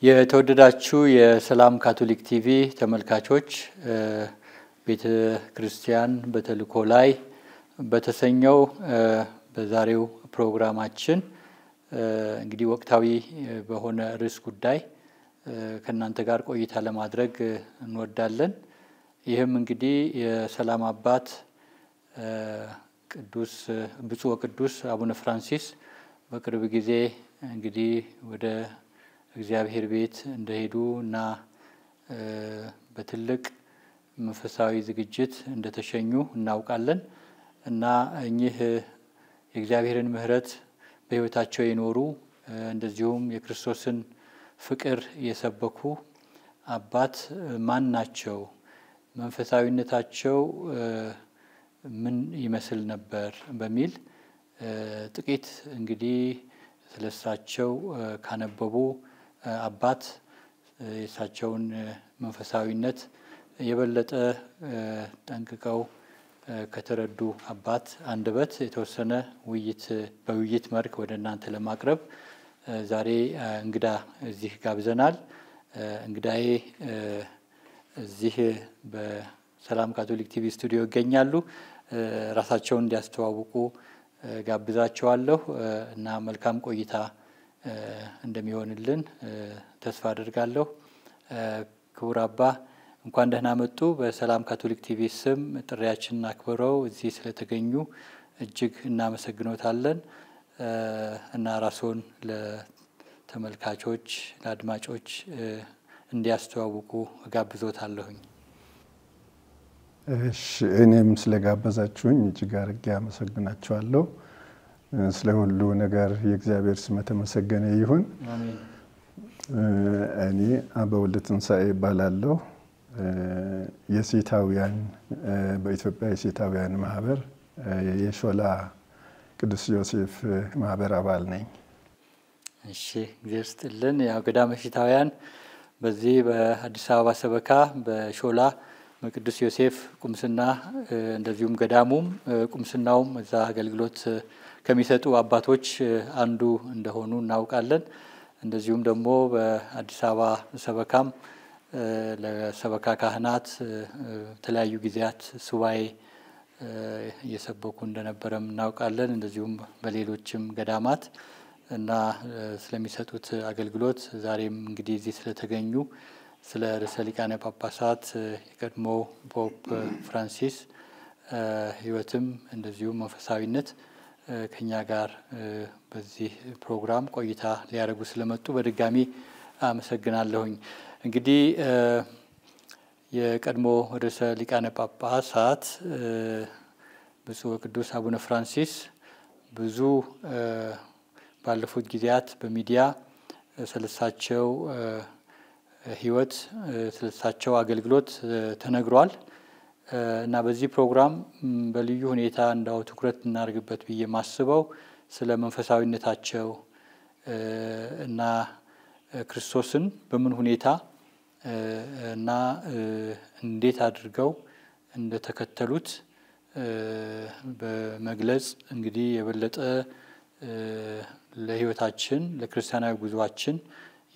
የተወደዳችሁ የሰላም ካቶሊክ ቲቪ ተመልካቾች ቤተ ክርስቲያን በተልእኮ ላይ በተሰኘው በዛሬው ፕሮግራማችን እንግዲህ ወቅታዊ በሆነ ርዕስ ጉዳይ ከናንተ ጋር ቆይታ ለማድረግ እንወዳለን። ይህም እንግዲህ የሰላም አባት ቅዱስ ብፁዕ ወቅዱስ አቡነ ፍራንሲስ በቅርብ ጊዜ እንግዲህ ወደ እግዚአብሔር ቤት እንደሄዱ እና በትልቅ መንፈሳዊ ዝግጅት እንደተሸኙ እናውቃለን እና እኚህ የእግዚአብሔርን ምሕረት በሕይወታቸው የኖሩ እንደዚሁም የክርስቶስን ፍቅር የሰበኩ አባት ማን ናቸው? መንፈሳዊነታቸው ምን ይመስል ነበር? በሚል ጥቂት እንግዲህ ስለሳቸው ካነበቡ አባት የሳቸውን መንፈሳዊነት የበለጠ ጠንቅቀው ከተረዱ አባት አንደበት የተወሰነ በውይይት መልክ ወደ እናንተ ለማቅረብ ዛሬ እንግዳ እዚህ ጋብዘናል። እንግዳዬ እዚህ በሰላም ካቶሊክ ቲቪ ስቱዲዮ ይገኛሉ። ራሳቸውን እንዲያስተዋውቁ ጋብዛቸዋለሁ እና መልካም ቆይታ እንደሚሆንልን ተስፋ አደርጋለሁ። ክቡር አባ እንኳን ደህና መጡ። በሰላም ካቶሊክ ቲቪ ስም ጥሪያችንን አክብረው እዚህ ስለተገኙ እጅግ እናመሰግኖታለን እና ራስዎን ለተመልካቾች ለአድማጮች እንዲያስተዋውቁ ጋብዞታለሁኝ። እሺ፣ እኔም ስለጋበዛችሁኝ እጅግ አድርጌ አመሰግናችኋለሁ። ስለ ሁሉ ነገር የእግዚአብሔር ስም የተመሰገነ ይሁን። አሜን። እኔ አባ ወልደ ትንሳኤ እባላለሁ። የሴታውያን በኢትዮጵያ የሴታውያን ማህበር የሾላ ቅዱስ ዮሴፍ ማህበር አባል ነኝ። እሺ፣ እግዚአብሔር ይስጥልን። ያው ገዳመ ሴታውያን በዚህ በአዲስ አበባ ሰበካ በሾላ ቅዱስ ዮሴፍ ቁምስና እንደዚሁም ገዳሙም ቁምስናውም እዛ አገልግሎት ከሚሰጡ አባቶች አንዱ እንደሆኑ እናውቃለን። እንደዚሁም ደግሞ በአዲስ አበባ ሰበካም ለሰበካ ካህናት ተለያዩ ጊዜያት ሱባኤ እየሰበኩ እንደነበረም እናውቃለን። እንደዚሁም በሌሎችም ገዳማት እና ስለሚሰጡት አገልግሎት ዛሬም እንግዲህ እዚህ ስለተገኙ ስለ ርዕሰ ሊቃነ ጳጳሳት የቀድሞ ፖፕ ፍራንሲስ ሕይወትም እንደዚሁም መንፈሳዊነት ከኛ ጋር በዚህ ፕሮግራም ቆይታ ሊያደርጉ ስለመጡ በድጋሚ አመሰግናለሁኝ። እንግዲህ የቀድሞ ርዕሰ ሊቃነ ጳጳሳት ብፁዕ ወቅዱስ አቡነ ፍራንሲስ ብዙ ባለፉት ጊዜያት በሚዲያ ስለሳቸው ሕይወት ስለሳቸው አገልግሎት ተነግሯል እና በዚህ ፕሮግራም በልዩ ሁኔታ እንዳው ትኩረት እናደርግበት ብዬ ማስበው ስለ መንፈሳዊነታቸው እና ክርስቶስን በምን ሁኔታ እና እንዴት አድርገው እንደተከተሉት በመግለጽ እንግዲህ የበለጠ ለሕይወታችን ለክርስቲያናዊ ጉዟችን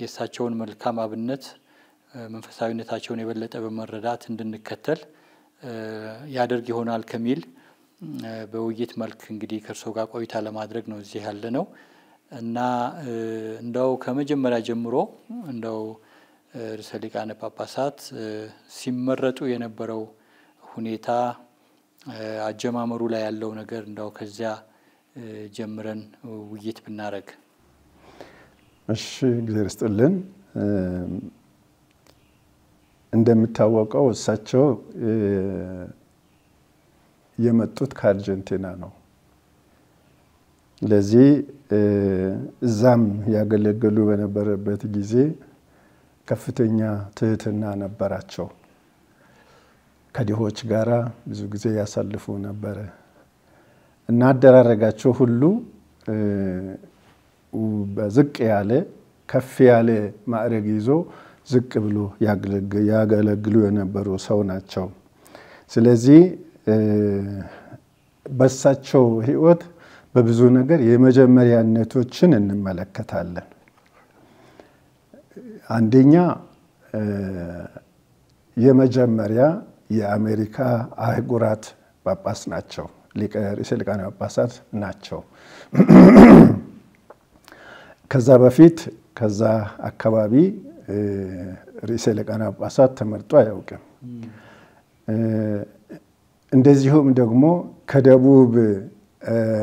የእሳቸውን መልካም አብነት መንፈሳዊነታቸውን የበለጠ በመረዳት እንድንከተል ያደርግ ይሆናል ከሚል በውይይት መልክ እንግዲህ ከእርሶ ጋር ቆይታ ለማድረግ ነው እዚህ ያለ ነው እና እንደው ከመጀመሪያ ጀምሮ እንደው ርዕሰ ሊቃነ ጳጳሳት ሲመረጡ የነበረው ሁኔታ አጀማመሩ ላይ ያለው ነገር እንደው ከዚያ ጀምረን ውይይት ብናረግ። እሺ፣ እግዚአብሔር ይስጥልን። እንደምታወቀው እሳቸው የመጡት ከአርጀንቲና ነው። ለዚህ እዛም ያገለገሉ በነበረበት ጊዜ ከፍተኛ ትህትና ነበራቸው። ከድሆች ጋራ ብዙ ጊዜ ያሳልፉ ነበረ እና አደራረጋቸው ሁሉ በዝቅ ያለ ከፍ ያለ ማዕረግ ይዞ ዝቅ ብሎ ያገለግሉ የነበሩ ሰው ናቸው። ስለዚህ በሳቸው ሕይወት በብዙ ነገር የመጀመሪያነቶችን እንመለከታለን። አንደኛ የመጀመሪያ የአሜሪካ አህጉራት ጳጳስ ናቸው። ርዕሰ ሊቃነ ጳጳሳት ናቸው። ከዛ በፊት ከዛ አካባቢ ርዕሰ ሊቃነ ጳጳሳት ተመርጦ አያውቅም። እንደዚሁም ደግሞ ከደቡብ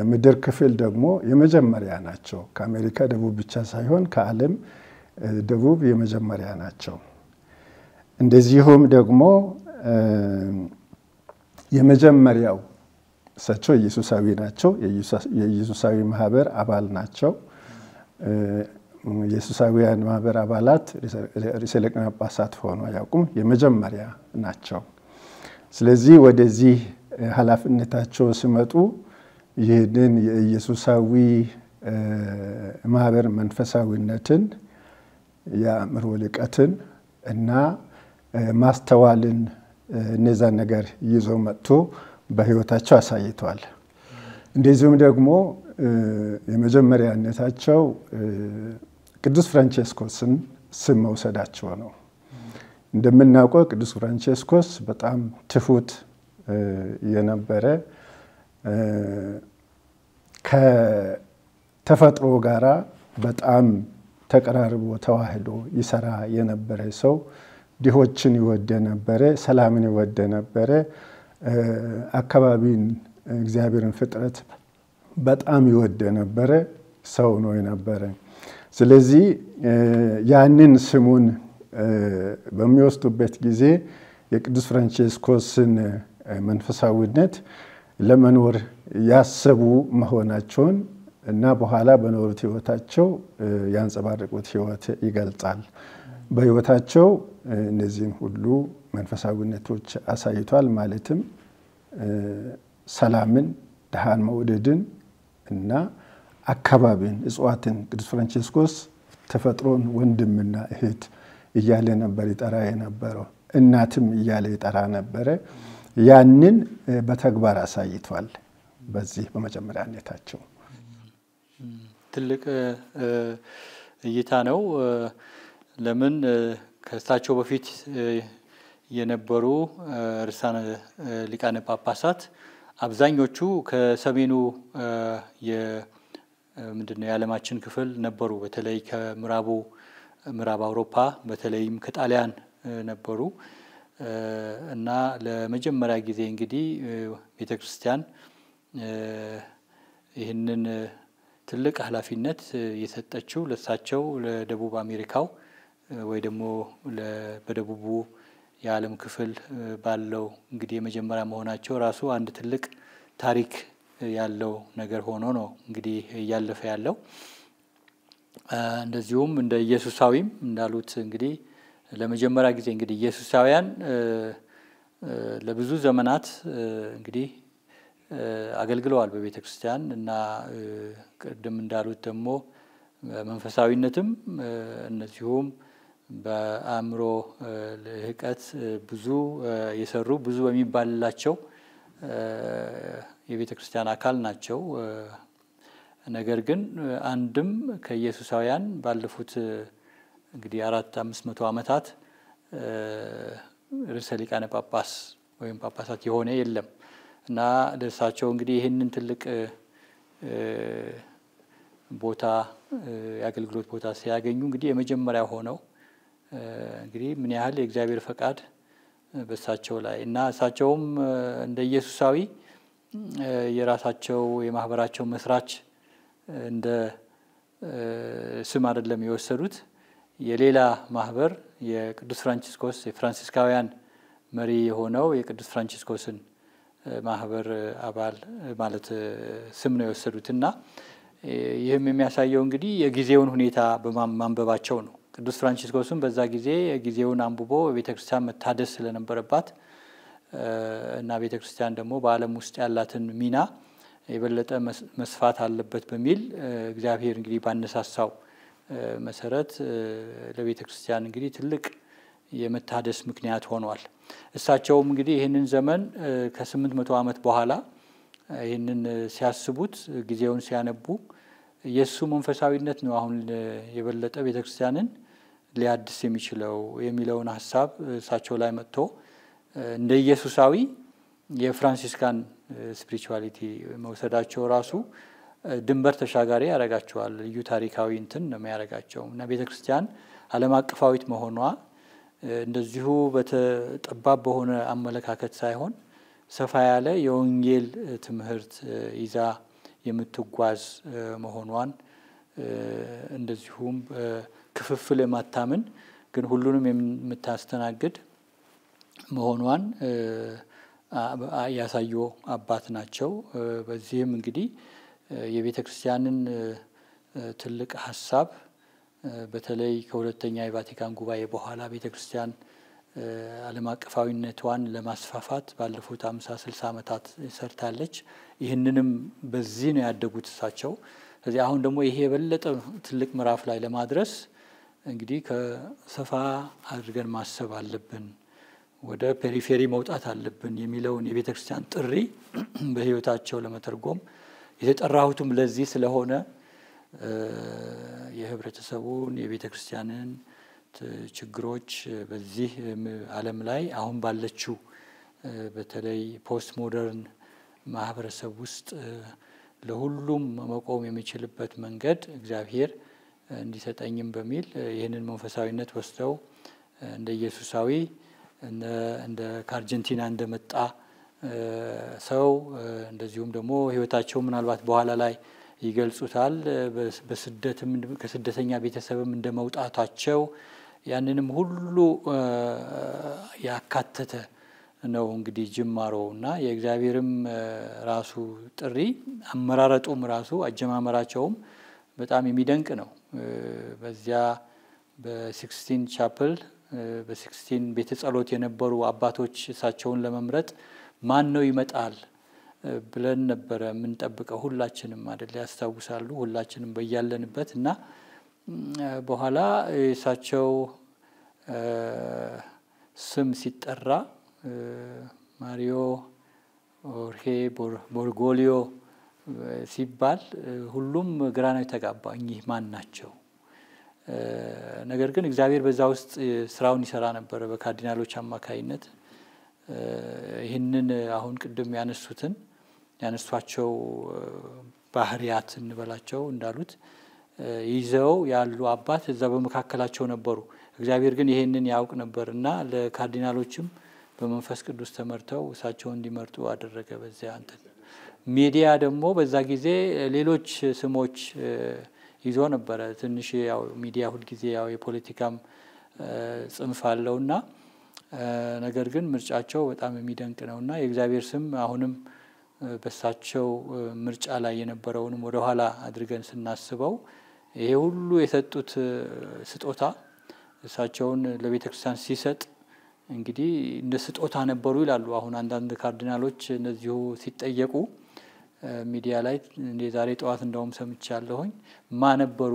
ምድር ክፍል ደግሞ የመጀመሪያ ናቸው። ከአሜሪካ ደቡብ ብቻ ሳይሆን ከዓለም ደቡብ የመጀመሪያ ናቸው። እንደዚሁም ደግሞ የመጀመሪያው እሳቸው ኢየሱሳዊ ናቸው። የኢየሱሳዊ ማህበር አባል ናቸው። ኢየሱሳዊያን ማህበር አባላት ርዕሰ ሊቃነ ጳጳሳት ሆነው አያውቁም። የመጀመሪያ ናቸው። ስለዚህ ወደዚህ ኃላፊነታቸው ሲመጡ ይህንን የኢየሱሳዊ ማህበር መንፈሳዊነትን የአእምሮ ልቀትን እና ማስተዋልን እነዛን ነገር ይዘው መጥቶ በህይወታቸው አሳይተዋል። እንደዚሁም ደግሞ የመጀመሪያነታቸው ቅዱስ ፍራንቺስኮስን ስም መውሰዳቸው ነው። እንደምናውቀው ቅዱስ ፍራንቺስኮስ በጣም ትሁት የነበረ ከተፈጥሮ ጋራ በጣም ተቀራርቦ ተዋህዶ ይሰራ የነበረ ሰው፣ ድሆችን ይወደ ነበረ፣ ሰላምን ይወደ ነበረ፣ አካባቢን እግዚአብሔርን ፍጥረት በጣም ይወደ ነበረ ሰው ነው የነበረ። ስለዚህ ያንን ስሙን በሚወስዱበት ጊዜ የቅዱስ ፍራንቺስኮስን መንፈሳዊነት ለመኖር ያሰቡ መሆናቸውን እና በኋላ በኖሩት ህይወታቸው ያንጸባረቁት ህይወት ይገልጻል። በህይወታቸው እነዚህን ሁሉ መንፈሳዊነቶች አሳይቷል። ማለትም ሰላምን፣ ድሃን መውደድን እና አካባቢን፣ እጽዋትን ቅዱስ ፍራንቺስኮስ ተፈጥሮን ወንድምና እህት እያለ ነበር ይጠራ የነበረው። እናትም እያለ ይጠራ ነበረ። ያንን በተግባር አሳይቷል። በዚህ በመጀመሪያነታቸው ትልቅ እይታ ነው። ለምን ከእሳቸው በፊት የነበሩ ርዕሳነ ሊቃነ ጳጳሳት አብዛኞቹ ከሰሜኑ ምንድነው የዓለማችን ክፍል ነበሩ። በተለይ ከምዕራብ አውሮፓ በተለይም ከጣሊያን ነበሩ እና ለመጀመሪያ ጊዜ እንግዲህ ቤተክርስቲያን ይህንን ትልቅ ኃላፊነት የሰጠችው ለሳቸው ለደቡብ አሜሪካው ወይ ደግሞ በደቡቡ የዓለም ክፍል ባለው እንግዲህ የመጀመሪያ መሆናቸው ራሱ አንድ ትልቅ ታሪክ ያለው ነገር ሆኖ ነው እንግዲህ እያለፈ ያለው። እንደዚሁም እንደ ኢየሱሳዊም እንዳሉት እንግዲህ ለመጀመሪያ ጊዜ እንግዲህ ኢየሱሳውያን ለብዙ ዘመናት እንግዲህ አገልግለዋል በቤተክርስቲያን እና ቅድም እንዳሉት ደግሞ መንፈሳዊነትም እነዚሁም በአእምሮ ልህቀት ብዙ የሰሩ ብዙ በሚባልላቸው የቤተክርስቲያን አካል ናቸው። ነገር ግን አንድም ከኢየሱሳውያን ባለፉት እንግዲህ 400-500 ዓመታት ርዕሰ ሊቃነ ጳጳስ ወይም ጳጳሳት የሆነ የለም እና ለእሳቸው እንግዲህ ይህንን ትልቅ ቦታ የአገልግሎት ቦታ ሲያገኙ እንግዲህ የመጀመሪያ ሆነው እንግዲህ ምን ያህል የእግዚአብሔር ፈቃድ በእሳቸው ላይ እና እሳቸውም እንደ ኢየሱሳዊ የራሳቸው የማህበራቸው መስራች እንደ ስም አይደለም የወሰዱት። የሌላ ማህበር የቅዱስ ፍራንቺስኮስ የፍራንሲስካውያን መሪ የሆነው የቅዱስ ፍራንቺስኮስን ማህበር አባል ማለት ስም ነው የወሰዱትና ይህም የሚያሳየው እንግዲህ የጊዜውን ሁኔታ በማንበባቸው ነው። ቅዱስ ፍራንቺስኮስም በዛ ጊዜ የጊዜውን አንብቦ ቤተክርስቲያን መታደስ ስለነበረባት እና ቤተክርስቲያን ደግሞ በዓለም ውስጥ ያላትን ሚና የበለጠ መስፋት አለበት በሚል እግዚአብሔር እንግዲህ ባነሳሳው መሰረት ለቤተክርስቲያን እንግዲህ ትልቅ የመታደስ ምክንያት ሆኗል። እሳቸውም እንግዲህ ይህንን ዘመን ከ800 ዓመት በኋላ ይህንን ሲያስቡት ጊዜውን ሲያነቡ የሱ መንፈሳዊነት ነው አሁን የበለጠ ቤተክርስቲያንን ሊያድስ የሚችለው የሚለውን ሐሳብ እሳቸው ላይ መጥቶ እንደ ኢየሱሳዊ የፍራንሲስካን ስፒሪቹዋሊቲ መውሰዳቸው ራሱ ድንበር ተሻጋሪ ያደርጋቸዋል። ልዩ ታሪካዊ እንትን ነው የሚያደርጋቸው እና ቤተክርስቲያን ዓለም አቀፋዊት መሆኗ እንደዚሁ በጠባብ በሆነ አመለካከት ሳይሆን ሰፋ ያለ የወንጌል ትምህርት ይዛ የምትጓዝ መሆኗን እንደዚሁም ክፍፍል የማታምን ግን ሁሉንም የምታስተናግድ መሆኗን ያሳዩ አባት ናቸው። በዚህም እንግዲህ የቤተ ክርስቲያንን ትልቅ ሐሳብ በተለይ ከሁለተኛ የቫቲካን ጉባኤ በኋላ ቤተ ክርስቲያን ዓለም አቀፋዊነቷን ለማስፋፋት ባለፉት 50-60 ዓመታት ሰርታለች። ይህንንም በዚህ ነው ያደጉት እሳቸው። ስለዚህ አሁን ደግሞ ይሄ የበለጠ ትልቅ ምዕራፍ ላይ ለማድረስ እንግዲህ ከሰፋ አድርገን ማሰብ አለብን፣ ወደ ፔሪፌሪ መውጣት አለብን የሚለውን የቤተ ክርስቲያን ጥሪ በሕይወታቸው ለመተርጎም የተጠራሁትም ለዚህ ስለሆነ የህብረተሰቡን የቤተ ክርስቲያንን ችግሮች በዚህ ዓለም ላይ አሁን ባለችው በተለይ ፖስት ሞደርን ማህበረሰብ ውስጥ ለሁሉም መቆም የሚችልበት መንገድ እግዚአብሔር እንዲሰጠኝም በሚል ይህንን መንፈሳዊነት ወስደው እንደ ኢየሱሳዊ እንደ ከአርጀንቲና እንደመጣ ሰው እንደዚሁም ደግሞ ህይወታቸው ምናልባት በኋላ ላይ ይገልጹታል። በስደትም ከስደተኛ ቤተሰብም እንደመውጣታቸው ያንንም ሁሉ ያካተተ ነው እንግዲህ ጅማሮና የእግዚአብሔርም ራሱ ጥሪ አመራረጡም ራሱ አጀማመራቸውም በጣም የሚደንቅ ነው። በዚያ በ16 ቻፕል በ16 ቤተ ጸሎት የነበሩ አባቶች እሳቸውን ለመምረጥ ማን ነው ይመጣል ብለን ነበረ የምንጠብቀው ሁላችንም አይደል? ያስታውሳሉ። ሁላችንም በያለንበት እና በኋላ እሳቸው ስም ሲጠራ ማሪዮ ኦርሄ ቦርጎሊዮ ሲባል ሁሉም ግራ ነው የተጋባው። እኚህ ማን ናቸው? ነገር ግን እግዚአብሔር በዛ ውስጥ ስራውን ይሰራ ነበር በካርዲናሎች አማካይነት። ይህንን አሁን ቅድም ያነሷቸው ባህሪያት እንበላቸው እንዳሉት ይዘው ያሉ አባት እዛ በመካከላቸው ነበሩ። እግዚአብሔር ግን ይሄንን ያውቅ ነበርና ለካርዲናሎችም በመንፈስ ቅዱስ ተመርተው እሳቸውን እንዲመርጡ አደረገ። በዚያ ሚዲያ ደግሞ በዛ ጊዜ ሌሎች ስሞች ይዞ ነበረ። ትንሽ ያው ሚዲያ ሁሉ ጊዜ ያው የፖለቲካም ጽንፍ አለውና ነገር ግን ምርጫቸው በጣም የሚደንቅ ነውና የእግዚአብሔር ስም አሁንም በሳቸው ምርጫ ላይ የነበረውንም ወደ ኋላ አድርገን ስናስበው ይሄ ሁሉ የሰጡት ስጦታ እሳቸውን ለቤተ ክርስቲያን ሲሰጥ እንግዲህ እንደ ስጦታ ነበሩ ይላሉ። አሁን አንዳንድ ካርዲናሎች እነዚሁ ሲጠየቁ ሚዲያ ላይ እንደ ዛሬ ጠዋት እንደውም ሰምቻለሁኝ ማነበሩ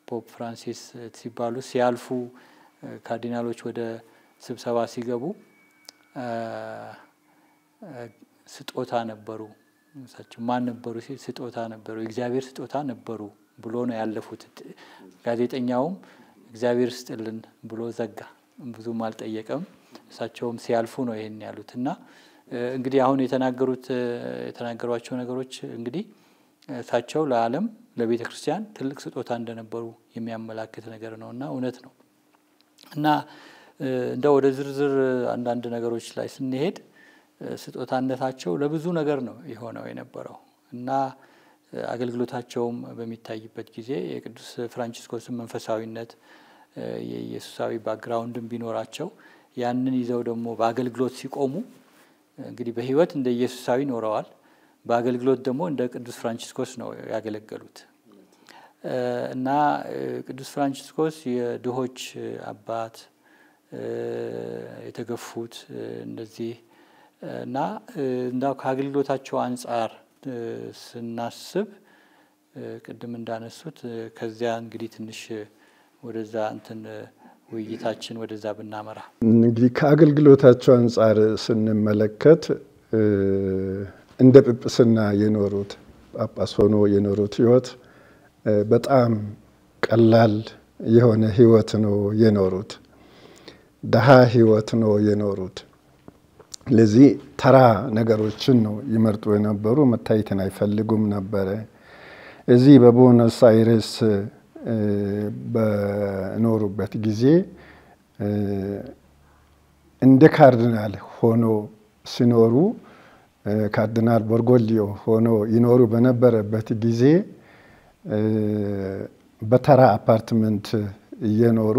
ፖፕ ፍራንሲስ ሲባሉ ሲያልፉ ካርዲናሎች ወደ ስብሰባ ሲገቡ ስጦታ ነበሩ። እሳቸው ማን ነበሩ? ስጦታ ነበሩ፣ እግዚአብሔር ስጦታ ነበሩ ብሎ ነው ያለፉት። ጋዜጠኛውም እግዚአብሔር ስጥልን ብሎ ዘጋ፣ ብዙም አልጠየቀም። እሳቸውም ሲያልፉ ነው ይሄን ያሉትና እንግዲህ አሁን የተናገሯቸው ነገሮች እንግዲህ እሳቸው ለዓለም ለቤተ ክርስቲያን ትልቅ ስጦታ እንደነበሩ የሚያመላክት ነገር ነውና እውነት ነው። እና እንደ ወደ ዝርዝር አንዳንድ ነገሮች ላይ ስንሄድ ስጦታነታቸው ለብዙ ነገር ነው የሆነው የነበረው እና አገልግሎታቸውም በሚታይበት ጊዜ የቅዱስ ፍራንቺስኮስን መንፈሳዊነት የኢየሱሳዊ ባክግራውንድም ቢኖራቸው ያንን ይዘው ደግሞ በአገልግሎት ሲቆሙ እንግዲህ በህይወት እንደ ኢየሱሳዊ ኖረዋል። በአገልግሎት ደግሞ እንደ ቅዱስ ፍራንቺስኮስ ነው ያገለገሉት እና ቅዱስ ፍራንቺስኮስ የድሆች አባት የተገፉት እንደዚህ እና እንዳው ከአገልግሎታቸው አንጻር ስናስብ ቅድም እንዳነሱት ከዚያ እንግዲህ ትንሽ ወደዛ ውይይታችን ወደዛ ብናመራ እንግዲህ ከአገልግሎታቸው አንጻር ስንመለከት እንደ ጵጵስና የኖሩት ጳጳስ ሆኖ የኖሩት ህይወት በጣም ቀላል የሆነ ህይወት ነው የኖሩት። ደሃ ህይወት ነው የኖሩት። ለዚህ ተራ ነገሮችን ነው ይመርጡ የነበሩ። መታየትን አይፈልጉም ነበረ። እዚህ በቦነስ አይረስ በኖሩበት ጊዜ እንደ ካርዲናል ሆኖ ሲኖሩ ካርዲናል ቦርጎሊዮ ሆኖ ይኖሩ በነበረበት ጊዜ በተራ አፓርትመንት እየኖሩ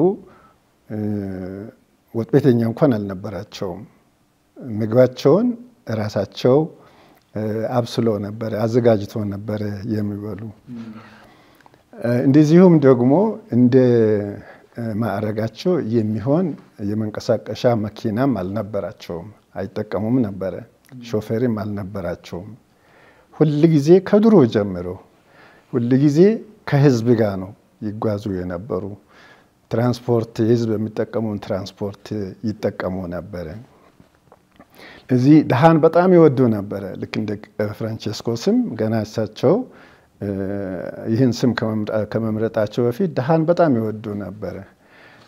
ወጥ ቤተኛ እንኳን አልነበራቸውም። ምግባቸውን ራሳቸው አብስሎ ነበር አዘጋጅቶ ነበር የሚበሉ። እንደዚሁም ደግሞ እንደ ማዕረጋቸው የሚሆን የመንቀሳቀሻ መኪናም አልነበራቸውም፣ አይጠቀሙም ነበር። ሾፌርም አልነበራቸውም። ሁሉ ጊዜ ከድሮ ጀምሮ ሁሉ ጊዜ ከህዝብ ጋር ነው ይጓዙ የነበሩ። ትራንስፖርት ህዝብ የሚጠቀሙን ትራንስፖርት ይጠቀሙ ነበር። እዚህ ደሃን በጣም ይወዱ ነበር። ልክ እንደ ፍራንቼስኮ ስም ገና እሳቸው ይህን ስም ከመምረጣቸው በፊት ደሃን በጣም ይወዱ ነበር።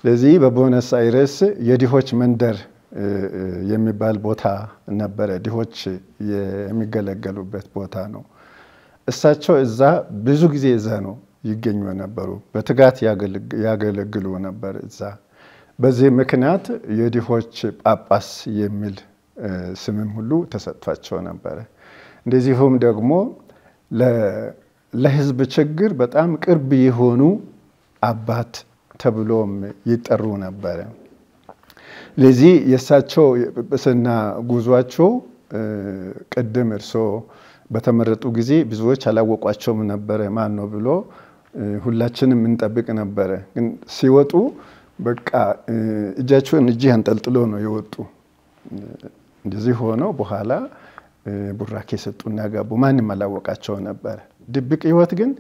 ለዚህ በቦነስ አይረስ የድሆች መንደር የሚባል ቦታ ነበረ። ድሆች የሚገለገሉበት ቦታ ነው። እሳቸው እዛ ብዙ ጊዜ እዛ ነው ይገኙ ነበሩ። በትጋት ያገለግሉ ነበር እዛ። በዚህ ምክንያት የድሆች ጳጳስ የሚል ስምም ሁሉ ተሰጥቷቸው ነበር። እንደዚሁም ደግሞ ለህዝብ ችግር በጣም ቅርብ የሆኑ አባት ተብሎም ይጠሩ ነበር። ለዚህ የእሳቸው የጵጵስና ጉዟቸው ቅድም እርሶ በተመረጡ ጊዜ ብዙዎች አላወቋቸውም ነበር ማን ነው ብሎ ሁላችንም እንጠብቅ ነበር። ግን ሲወጡ በቃ እጃቸውን እጅ አንጠልጥሎ ነው የወጡ። እንደዚህ ሆነው በኋላ ቡራኬ ሰጡና ገቡ። ማንም አላወቃቸው ነበር። ድብቅ ህይወት ግን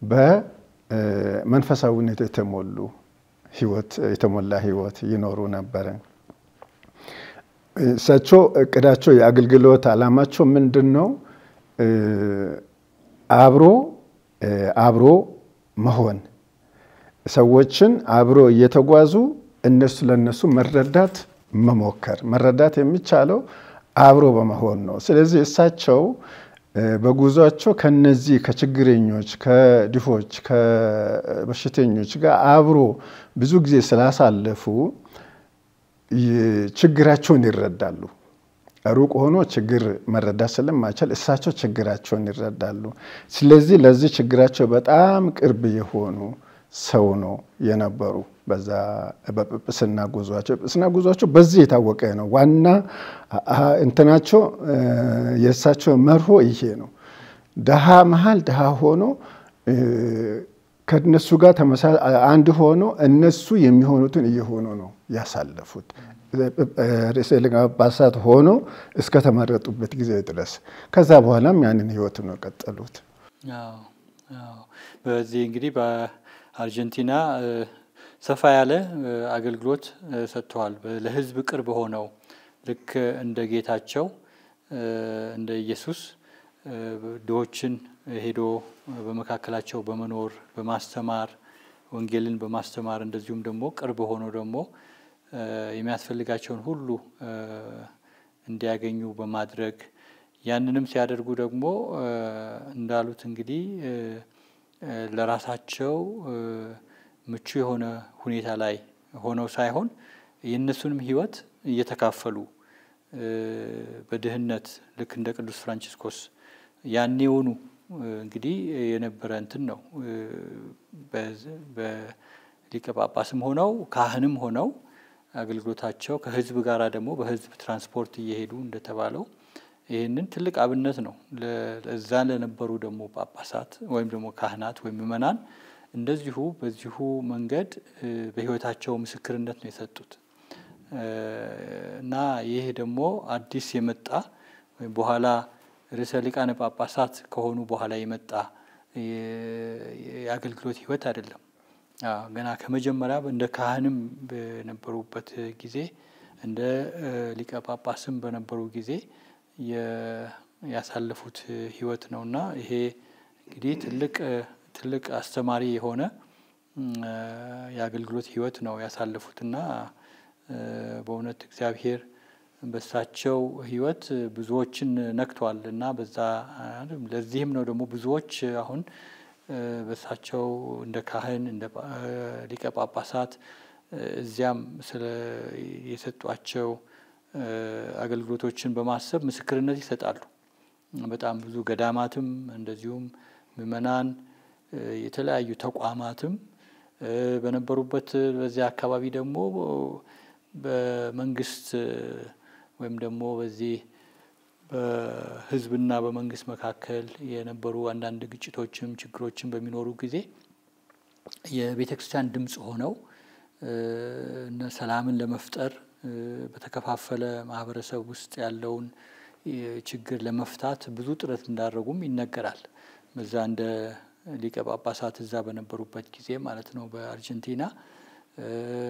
በመንፈሳዊነት የተሞላ ህይወት ይኖሩ ነበር። እሳቸው እቅዳቸው የአገልግሎት ዓላማቸው ምንድነው? አብሮ መሆን፣ ሰዎችን አብሮ እየተጓዙ እነሱ ለነሱ መረዳት መሞከር። መረዳት የሚቻለው አብሮ በመሆን ነው። ስለዚህ እሳቸው በጉዟቸው ከነዚህ ከችግረኞች፣ ከድሆች፣ ከበሽተኞች ጋር አብሮ ብዙ ጊዜ ስላሳለፉ ችግራቸውን ይረዳሉ። ሩቅ ሆኖ ችግር መረዳት ስለማይችል እሳቸው ችግራቸውን ይረዳሉ። ስለዚህ ለዚህ ችግራቸው በጣም ቅርብ የሆኑ ሰው ነው የነበሩ። በዛ በጵጵስና ጉዟቸው በዚህ የታወቀ ነው። ዋና እንትናቸው የእሳቸው መርሆ ይሄ ነው። ደሃ መሃል ደሃ ሆኖ ከነሱ ጋር አንድ ሆኖ እነሱ የሚሆኑትን እየሆኑ ነው ያሳለፉት። ርዕሰ ሊቃነ ጳጳሳት ሆኖ እስከ ተመረጡበት ጊዜ ድረስ። ከዛ በኋላም ያንን ህይወት ነው ቀጠሉት። በዚህ እንግዲህ በአርጀንቲና ሰፋ ያለ አገልግሎት ሰጥተዋል። ለህዝብ ቅርብ ሆነው ልክ እንደ ጌታቸው እንደ ኢየሱስ ድሆችን ሄዶ በመካከላቸው በመኖር በማስተማር ወንጌልን በማስተማር እንደዚሁም ደግሞ ቅርብ ሆኖ ደግሞ የሚያስፈልጋቸውን ሁሉ እንዲያገኙ በማድረግ ያንንም ሲያደርጉ ደግሞ እንዳሉት እንግዲህ ለራሳቸው ምቹ የሆነ ሁኔታ ላይ ሆነው ሳይሆን የእነሱንም ህይወት እየተካፈሉ በድህነት ልክ እንደ ቅዱስ ፍራንቺስኮስ ያኔውኑ እንግዲህ የነበረ እንትን ነው። በሊቀ ጳጳስም ሆነው ካህንም ሆነው አገልግሎታቸው ከህዝብ ጋር ደግሞ በህዝብ ትራንስፖርት እየሄዱ እንደተባለው ይህንን ትልቅ አብነት ነው። ለዛ ለነበሩ ደግሞ ጳጳሳት ወይም ደግሞ ካህናት ወይም ምእመናን እንደዚሁ በዚሁ መንገድ በህይወታቸው ምስክርነት ነው የሰጡት እና ይህ ደግሞ አዲስ የመጣ ወይም በኋላ ርዕሰ ሊቃነ ጳጳሳት ከሆኑ በኋላ የመጣ የአገልግሎት ህይወት አይደለም። ገና ከመጀመሪያ እንደ ካህንም በነበሩበት ጊዜ እንደ ሊቀ ጳጳስም በነበሩ ጊዜ ያሳለፉት ህይወት ነውና ይሄ እንግዲህ ትልቅ አስተማሪ የሆነ የአገልግሎት ህይወት ነው ያሳለፉትና በእውነት እግዚአብሔር በሳቸው ህይወት ብዙዎችን ነክቷልና በዛ ለዚህም ነው ደግሞ ብዙዎች አሁን በሳቸው እንደ ካህን እንደ ሊቀ ጳጳሳት እዚያም ስለ የሰጧቸው አገልግሎቶችን በማሰብ ምስክርነት ይሰጣሉ። በጣም ብዙ ገዳማትም እንደዚሁም ምእመናን የተለያዩ ተቋማትም በነበሩበት በዚያ አካባቢ ደግሞ በመንግስት ወይም ደግሞ በዚህ በህዝብና በመንግስት መካከል የነበሩ አንዳንድ ግጭቶችም ችግሮችም በሚኖሩ ጊዜ የቤተክርስቲያን ድምጽ ሆነው ሰላምን ለመፍጠር በተከፋፈለ ማህበረሰብ ውስጥ ያለውን ችግር ለመፍታት ብዙ ጥረት እንዳደረጉም ይነገራል። በዛ እንደ ሊቀ ጳጳሳት እዛ በነበሩበት ጊዜ ማለት ነው በአርጀንቲና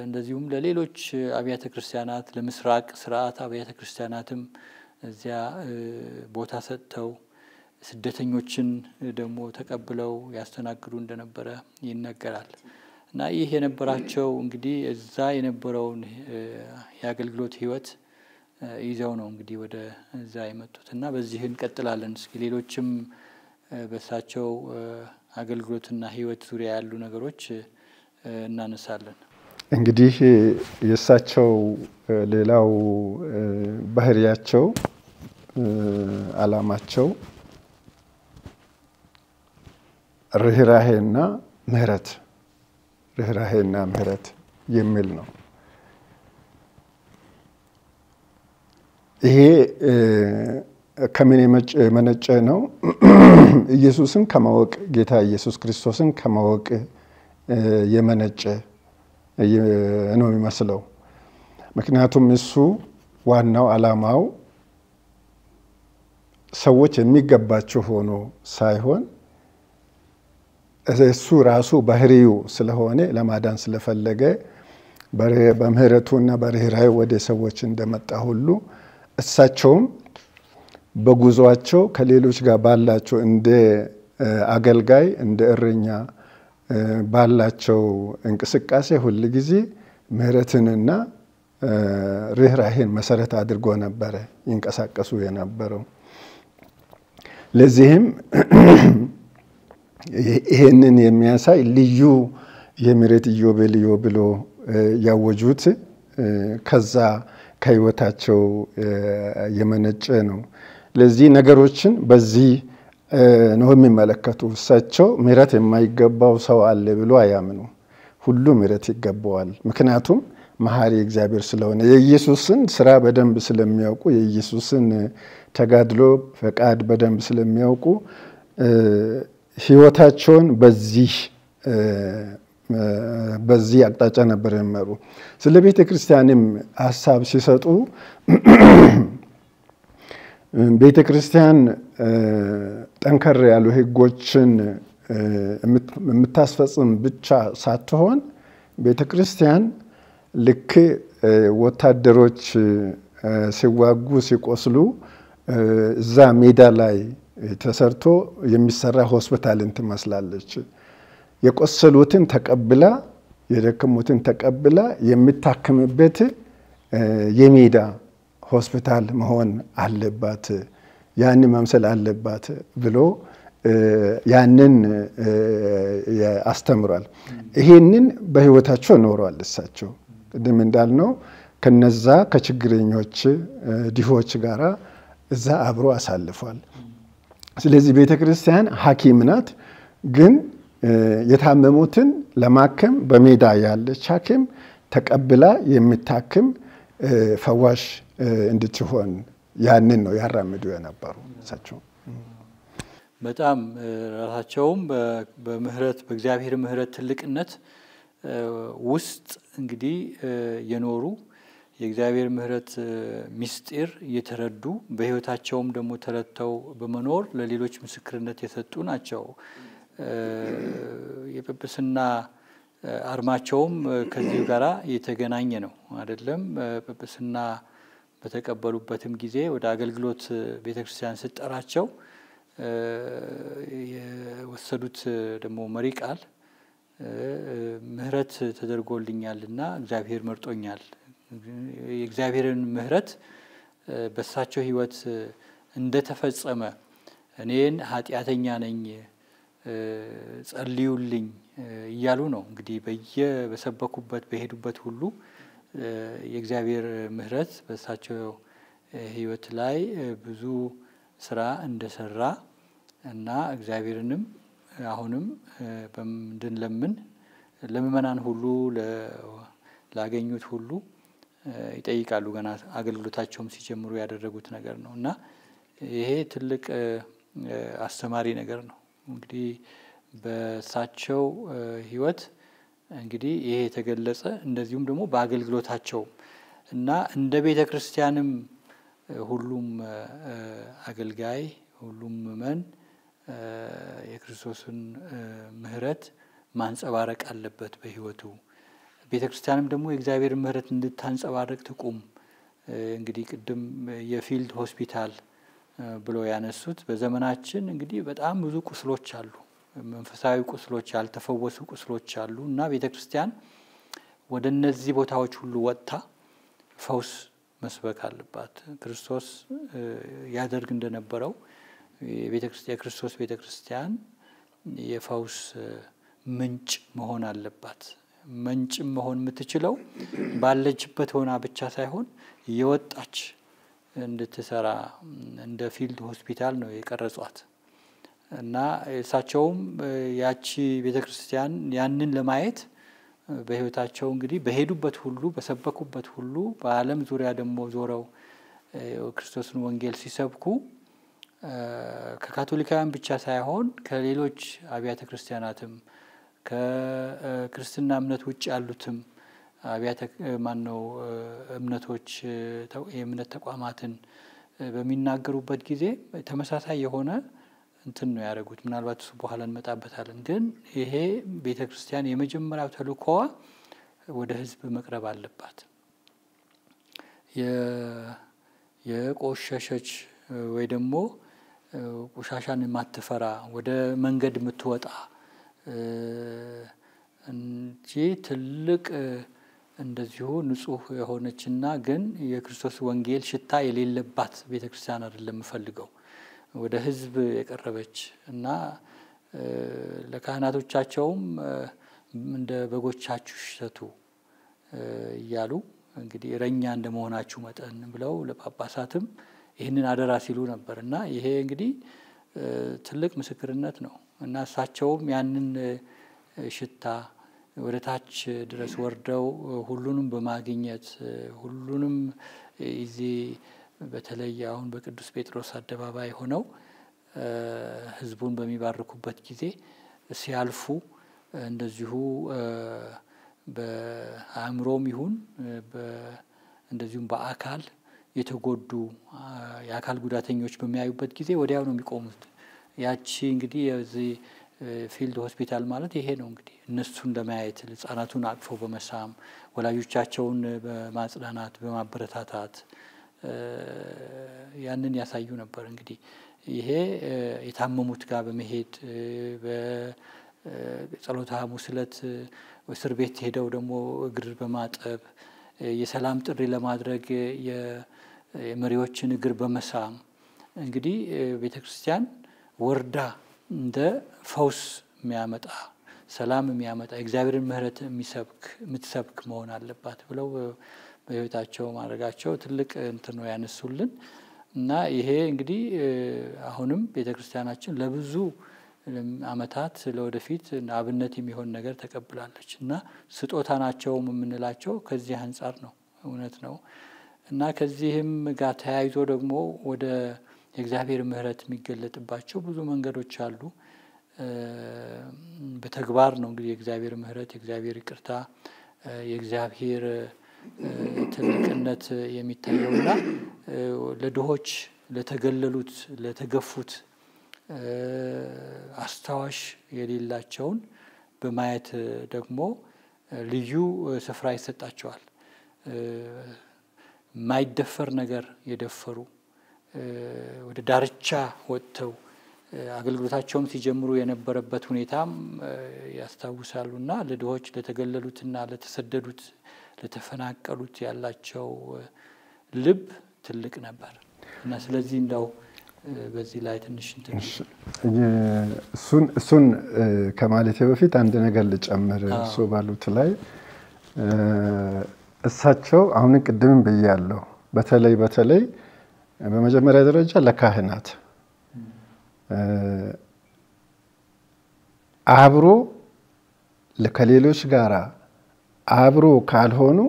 እንደዚሁም ለሌሎች አብያተ ክርስቲያናት ለምስራቅ ስርዓት አብያተ ክርስቲያናትም እዚያ ቦታ ሰጥተው ስደተኞችን ደግሞ ተቀብለው ያስተናግዱ እንደነበረ ይነገራል። እና ይህ የነበራቸው እንግዲህ እዛ የነበረውን የአገልግሎት ህይወት ይዘው ነው እንግዲህ ወደ እዛ የመጡትና በዚህ እንቀጥላለን። እስኪ ሌሎችም በሳቸው አገልግሎትና ህይወት ዙሪያ ያሉ ነገሮች እናነሳለን። እንግዲህ የሳቸው ሌላው ባህሪያቸው አላማቸው ርህራሄና ምህረት የሚል ነው። ይሄ ከምን የመነጨ ነው? ኢየሱስን ከማወቅ ጌታ ኢየሱስ ክርስቶስን ከማወቅ የመነጨ ነው የሚመስለው። ምክንያቱም እሱ ዋናው አላማው ሰዎች የሚገባቸው ሆኖ ሳይሆን እሱ ራሱ ባህሪው ስለሆነ ለማዳን ስለፈለገ በምህረቱና በርህራሄው ወደ ሰዎች እንደመጣ ሁሉ እሳቸውም በጉዟቸው ከሌሎች ጋር ባላቸው እንደ አገልጋይ እንደ እረኛ ባላቸው እንቅስቃሴ ሁሉ ጊዜ ምህረትንና ርህራሄን መሰረት አድርጎ ነበረ ይንቀሳቀሱ የነበረው። ለዚህም ይሄንን የሚያሳይ ልዩ የምህረት ኢዮቤልዩ ብሎ ያወጁት ከዛ ከህይወታቸው የመነጨ ነው። ለዚህ ነገሮችን በዚህ ነው የሚመለከቱ። እሳቸው ምህረት የማይገባው ሰው አለ ብሎ አያምኑ። ሁሉ ምህረት ይገባዋል። ምክንያቱም መሐሪ እግዚአብሔር ስለሆነ የኢየሱስን ስራ በደንብ ስለሚያውቁ የኢየሱስን ተጋድሎ ፈቃድ በደንብ ስለሚያውቁ ህይወታቸውን በዚህ አቅጣጫ ነበር የሚመሩ። ስለ ቤተ ክርስቲያንም ሐሳብ ሲሰጡ ቤተ ክርስቲያን ጠንከር ያሉ ህጎችን የምታስፈጽም ብቻ ሳትሆን ቤተ ክርስቲያን ልክ ወታደሮች ሲዋጉ ሲቆስሉ እዛ ሜዳ ላይ ተሰርቶ የሚሰራ ሆስፒታልን ትመስላለች። የቆሰሉትን ተቀብላ የደከሙትን ተቀብላ የምታክምበት የሜዳ ሆስፒታል መሆን አለባት፣ ያን መምሰል አለባት ብሎ ያንን ያስተምራል። ይሄንን በህይወታቸው ኖረዋል። እሳቸው ቅድም እንዳልነው ከነዛ ከችግረኞች ድሆች ጋራ እዛ አብሮ አሳልፏል። ስለዚህ ቤተክርስቲያን ሐኪም ናት፣ ግን የታመሙትን ለማከም በሜዳ ያለች ሐኪም ተቀብላ የምታክም ፈዋሽ እንድትሆን ያንን ነው ያራምዱ የነበሩ እሳቸው። በጣም ራሳቸውም በምህረት በእግዚአብሔር ምህረት ትልቅነት ውስጥ እንግዲህ የኖሩ የእግዚአብሔር ምህረት ምስጢር እየተረዱ በህይወታቸውም ደግሞ ተረድተው በመኖር ለሌሎች ምስክርነት የሰጡ ናቸው። የጵጵስና አርማቸውም ከዚህ ጋራ የተገናኘ ነው አይደለም? ጵጵስና በተቀበሉበትም ጊዜ ወደ አገልግሎት ቤተክርስቲያን ሲጠራቸው የወሰዱት ደግሞ መሪ ቃል ምህረት ተደርጎልኛልና እግዚአብሔር መርጦኛል። የእግዚአብሔርን ምህረት በሳቸው ህይወት እንደተፈጸመ እኔን ኃጢአተኛ ነኝ ጸልዩልኝ እያሉ ነው እንግዲህ በሰበኩበት በሄዱበት ሁሉ የእግዚአብሔር ምህረት በሳቸው ህይወት ላይ ብዙ ስራ እንደሰራ እና እግዚአብሔርንም አሁንም እንድንለምን ለምእመናን ሁሉ ላገኙት ሁሉ ይጠይቃሉ። ገና አገልግሎታቸውም ሲጀምሩ ያደረጉት ነገር ነው እና ይሄ ትልቅ አስተማሪ ነገር ነው። እንግዲህ በሳቸው ህይወት እንግዲህ ይሄ የተገለጸ እንደዚሁም ደግሞ በአገልግሎታቸው እና እንደ ቤተ ክርስቲያንም ሁሉም አገልጋይ ሁሉም ምእመን የክርስቶስን ምህረት ማንጸባረቅ አለበት በህይወቱ። ቤተ ክርስቲያንም ደግሞ የእግዚአብሔር ምህረት እንድታንጸባረቅ ትቁም። እንግዲህ ቅድም የፊልድ ሆስፒታል ብሎ ያነሱት በዘመናችን እንግዲህ በጣም ብዙ ቁስሎች አሉ፣ መንፈሳዊ ቁስሎች፣ ያልተፈወሱ ቁስሎች አሉ እና ቤተ ክርስቲያን ወደ እነዚህ ቦታዎች ሁሉ ወጥታ ፈውስ መስበክ አለባት። ክርስቶስ ያደርግ እንደነበረው የክርስቶስ ቤተ ክርስቲያን የፈውስ ምንጭ መሆን አለባት። ምንጭም መሆን የምትችለው ባለችበት ሆና ብቻ ሳይሆን የወጣች እንድትሰራ እንደ ፊልድ ሆስፒታል ነው የቀረጿት እና እሳቸውም ያቺ ቤተክርስቲያን ያንን ለማየት በህይወታቸው እንግዲህ በሄዱበት ሁሉ በሰበኩበት ሁሉ በዓለም ዙሪያ ደግሞ ዞረው ክርስቶስን ወንጌል ሲሰብኩ ከካቶሊካውያን ብቻ ሳይሆን ከሌሎች አብያተ ክርስቲያናትም ከክርስትና እምነት ውጭ ያሉትም አብያተ እምነቶች የእምነት ተቋማትን በሚናገሩበት ጊዜ ተመሳሳይ የሆነ እንትን ነው ያደረጉት። ምናልባት እሱ በኋላ እንመጣበታለን። ግን ይሄ ቤተክርስቲያን የመጀመሪያው ተልእኮዋ ወደ ህዝብ መቅረብ አለባት። የቆሸሸች ወይ ደግሞ ቆሻሻን የማትፈራ ወደ መንገድ የምትወጣ እንጂ ትልቅ እንደዚሁ ንጹህ የሆነችና ግን የክርስቶስ ወንጌል ሽታ የሌለባት ቤተክርስቲያን አይደለም የምፈልገው። ወደ ህዝብ የቀረበች እና ለካህናቶቻቸውም እንደ በጎቻችሁ ሽተቱ እያሉ እንግዲህ እረኛ እንደመሆናችሁ መጠን ብለው ለጳጳሳትም ይህንን አደራ ሲሉ ነበር እና ይሄ እንግዲህ ትልቅ ምስክርነት ነው እና እሳቸውም ያንን ሽታ ወደ ታች ድረስ ወርደው ሁሉንም በማግኘት ሁሉንም እዚህ በተለይ አሁን በቅዱስ ጴጥሮስ አደባባይ ሆነው ህዝቡን በሚባርኩበት ጊዜ ሲያልፉ እንደዚሁ በአእምሮም ይሁን እንደዚሁም በአካል የተጎዱ የአካል ጉዳተኞች በሚያዩበት ጊዜ ወዲያው ነው የሚቆሙት። ያቺ እንግዲህ የዚህ ፊልድ ሆስፒታል ማለት ይሄ ነው እንግዲህ እነሱን ለማየት ህጻናቱን አቅፈው በመሳም ወላጆቻቸውን በማጽናናት በማበረታታት ያንን ያሳዩ ነበር። እንግዲህ ይሄ የታመሙት ጋር በመሄድ በጸሎተ ሐሙስ ዕለት እስር ቤት ሄደው ደግሞ እግር በማጠብ የሰላም ጥሪ ለማድረግ የመሪዎችን እግር በመሳም እንግዲህ ቤተክርስቲያን ወርዳ እንደ ፈውስ የሚያመጣ ሰላም የሚያመጣ እግዚአብሔርን ምህረት የምትሰብክ መሆን አለባት ብለው በህይወታቸው ማድረጋቸው ትልቅ እንትን ነው ያነሱልን እና ይሄ እንግዲህ አሁንም ቤተክርስቲያናችን ለብዙ አመታት ለወደፊት አብነት የሚሆን ነገር ተቀብላለች እና ስጦታ ናቸው የምንላቸው ከዚህ አንፃር ነው። እውነት ነው እና ከዚህም ጋር ተያይዞ ደግሞ ወደ የእግዚአብሔር ምህረት የሚገለጥባቸው ብዙ መንገዶች አሉ። በተግባር ነው እንግዲህ የእግዚአብሔር ምህረት የእግዚአብሔር ይቅርታ የእግዚአብሔር ትልቅነት የሚታየውና ለድሆች ለተገለሉት ለተገፉት አስታዋሽ የሌላቸውን በማየት ደግሞ ልዩ ስፍራ ይሰጣቸዋል። ማይደፈር ነገር የደፈሩ ወደ ዳርቻ ወጥተው አገልግሎታቸውም ሲጀምሩ የነበረበት ሁኔታም ያስታውሳሉና ለድሆች ለተገለሉትና ለተሰደዱት ለተፈናቀሉት ያላቸው ልብ ትልቅ ነበር እና ስለዚህ እንደው በዚህ ላይ ትንሽ እሱን ከማለቴ በፊት አንድ ነገር ልጨምር እሱ ባሉት ላይ እሳቸው አሁን ቅድም በያለው በተለይ በመጀመሪያ ደረጃ ለካህናት አብሮ ለከሌሎች ጋራ አብሮ ካልሆኑ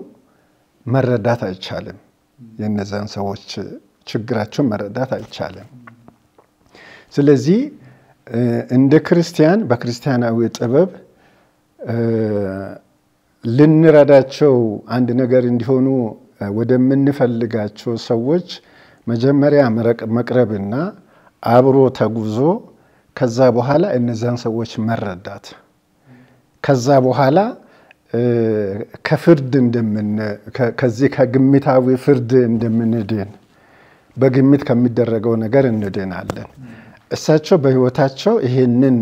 መረዳት አይቻልም የነዛን ሰዎች ችግራቸው መረዳት አይቻልም ስለዚህ እንደ ክርስቲያን በክርስቲያናዊ ጥበብ ልንረዳቸው አንድ ነገር እንዲሆኑ ወደምንፈልጋቸው ሰዎች መጀመሪያ መቅረብና አብሮ ተጉዞ ከዛ በኋላ እነዛን ሰዎች መረዳት ከዛ በኋላ ከፍርድ ከዚህ ከግምታዊ ፍርድ እንደምንድን በግምት ከሚደረገው ነገር እንደናለን እሳቸው በህይወታቸው ይሄንን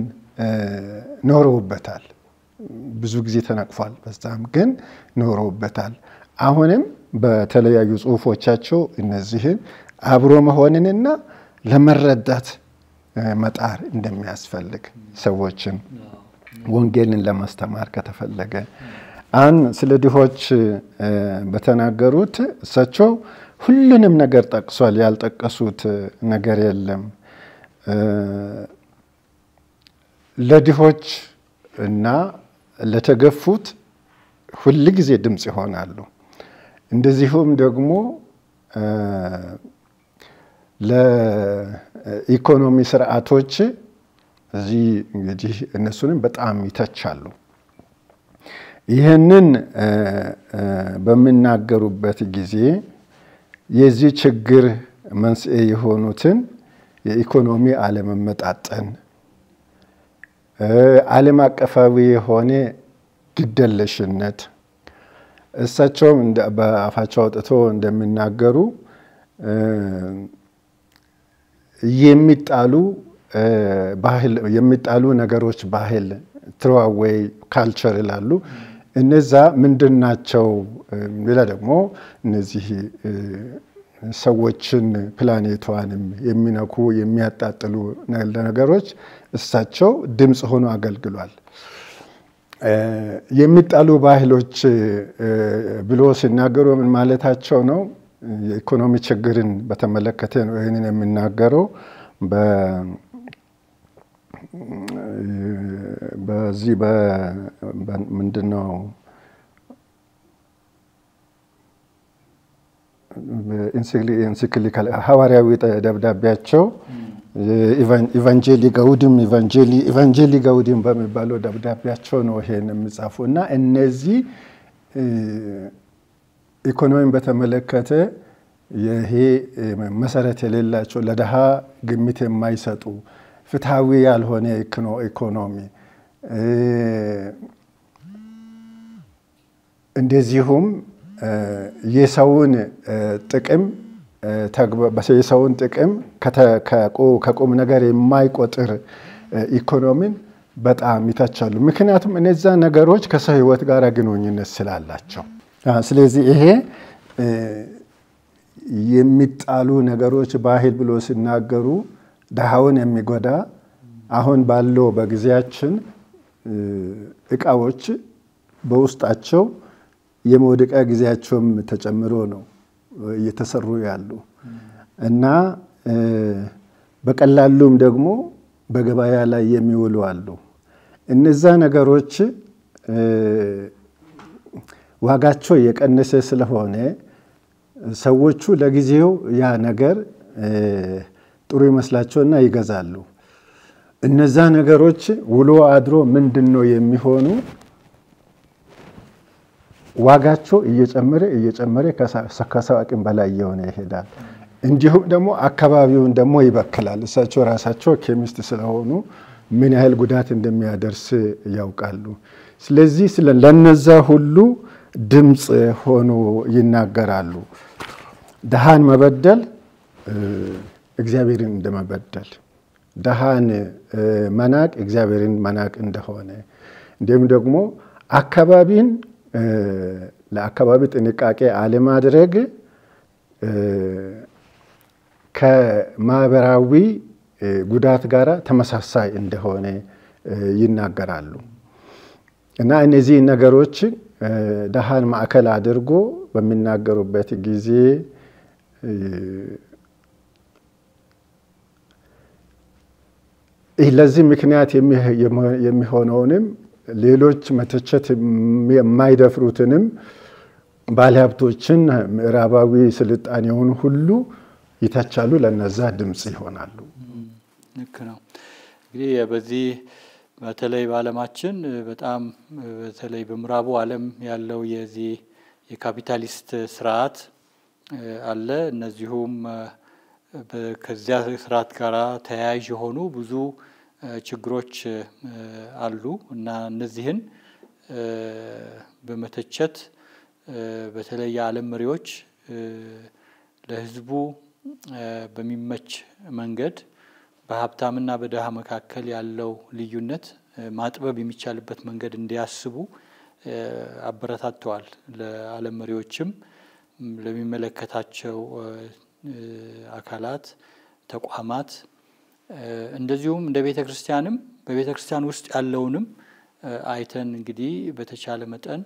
ኖረውበታል ብዙ ጊዜ ተነቅፏል በዛም ግን ኖረውበታል አሁንም በተለያዩ ጽሁፎቻቸው እነዚህን አብሮ መሆንንና ለመረዳት መጣር እንደሚያስፈልግ ሰዎችን ወንጌልን ለማስተማር ከተፈለገ ስለ ድሆች በተናገሩት እሳቸው ሁሉንም ነገር ጠቅሷል ያልጠቀሱት ነገር የለም ለድሆች እና ለተገፉት ሁሉ ጊዜ ድምጽ ይሆናሉ እንደዚሁም ደግሞ ለኢኮኖሚ ስርዓቶች እዚህ እንግዲህ እነሱንም በጣም ይተቻሉ ይሄንን በመናገሩበት ጊዜ የዚህ ችግር መንስኤ የሆኑትን የኢኮኖሚ አለመመጣጠን ዓለም አቀፋዊ የሆነ ግደለሽነት እሳቸው በአፋቸው አውጥቶ እንደሚናገሩ የሚጣሉ ነገሮች ባህል ትሮአዌይ ካልቸር ይላሉ እነዛ ምንድናቸው ሌላ ደግሞ እነዚህ ሰዎችን ፕላኔቷንም የሚነኩ የሚያጣጥሉ ነገሮች እሳቸው ድምጽ ሆኖ አገልግሏል የሚጣሉ ባህሎች ብሎ ሲናገሩ ምን ማለታቸው ነው የኢኮኖሚ ችግርን በተመለከተ ነው ይሄንን የሚናገረው በዚህ ምንድነው ኢንሲክሊካል ሐዋርያዊ ደብዳቤያቸው ኢቫንጀሊ ጋውዲም በሚባለው ደብዳቤያቸው ነው ይሄን የሚጻፉና እነዚህ ኢኮኖሚን በተመለከተ ይሄ መሰረት የሌላቸው ለደሃ ግምት የማይሰጡ ፍትሃዊ ያልሆነ ኢኮኖሚ እንደዚሁም የሰውን ጥቅም የሰውን ጥቅም ከቁም ነገር የማይቆጥር ኢኮኖሚን በጣም ይተቻሉ ምክንያቱም እነዛ ነገሮች ከሰው ህይወት ጋር ግንኙነት ስላላቸው ስለዚህ ይሄ የሚጣሉ ነገሮች ባህል ብሎ ሲናገሩ ደሃውን የሚጎዳ አሁን ባለው በጊዜያችን እቃዎች በውስጣቸው የመውደቂያ ጊዜያቸውም ተጨምሮ ነው እየተሰሩ ያሉ እና በቀላሉም ደግሞ በገበያ ላይ የሚውሉ አሉ እነዛ ነገሮች ዋጋቸው የቀነሰ ስለሆነ ሰዎቹ ለጊዜው ያ ነገር ጥሩ ይመስላቸውና ይገዛሉ እነዛ ነገሮች ውሎ አድሮ ምንድነው የሚሆኑ ዋጋቸው እየጨመረ ከሰው አቅም በላይ የሆነ ይሄዳል እንዲሁም ደግሞ አካባቢውን ደግሞ ይበክላል እሳቸው ራሳቸው ኬሚስት ስለሆኑ ምን ያህል ጉዳት እንደሚያደርስ ያውቃሉ ስለዚህ ለነዛ ሁሉ ድምጽ ሆኖ ይናገራሉ ደሃን መበደል እግዚአብሔርን እንደመበደል ደሃን መናቅ እግዚአብሔርን መናቅ እንደሆነ እንዲሁም ደግሞ አካባቢን ለአካባቢ ጥንቃቄ አለማድረግ ከማህበራዊ ጉዳት ጋር ተመሳሳይ እንደሆነ ይናገራሉ። እና እነዚህ ነገሮች ደሃን ማዕከል አድርጎ በሚናገሩበት ጊዜ ለዚህ ምክንያት የሚሆነውንም ሌሎች መተቸት የማይደፍሩትንም ባለሀብቶችን ምዕራባዊ ስልጣኔውን ሁሉ ይተቻሉ፣ ለነዛ ድምጽ ይሆናሉ። ልክ ነው። እንግዲህ በዚህ በተለይ በዓለማችን በጣም በተለይ በምዕራቡ ዓለም ያለው የዚህ የካፒታሊስት ስርዓት አለ። እነዚሁም ከዚያ ስርዓት ጋር ተያያዥ የሆኑ ብዙ ችግሮች አሉ እና እነዚህን በመተቸት በተለይ የዓለም መሪዎች ለህዝቡ በሚመች መንገድ በሀብታምና በደሃ መካከል ያለው ልዩነት ማጥበብ የሚቻልበት መንገድ እንዲያስቡ አበረታተዋል። ለዓለም መሪዎችም ለሚመለከታቸው አካላት ተቋማት እንደዚሁም እንደ ቤተክርስቲያንም በቤተክርስቲያን ውስጥ ያለውንም አይተን እንግዲህ በተቻለ መጠን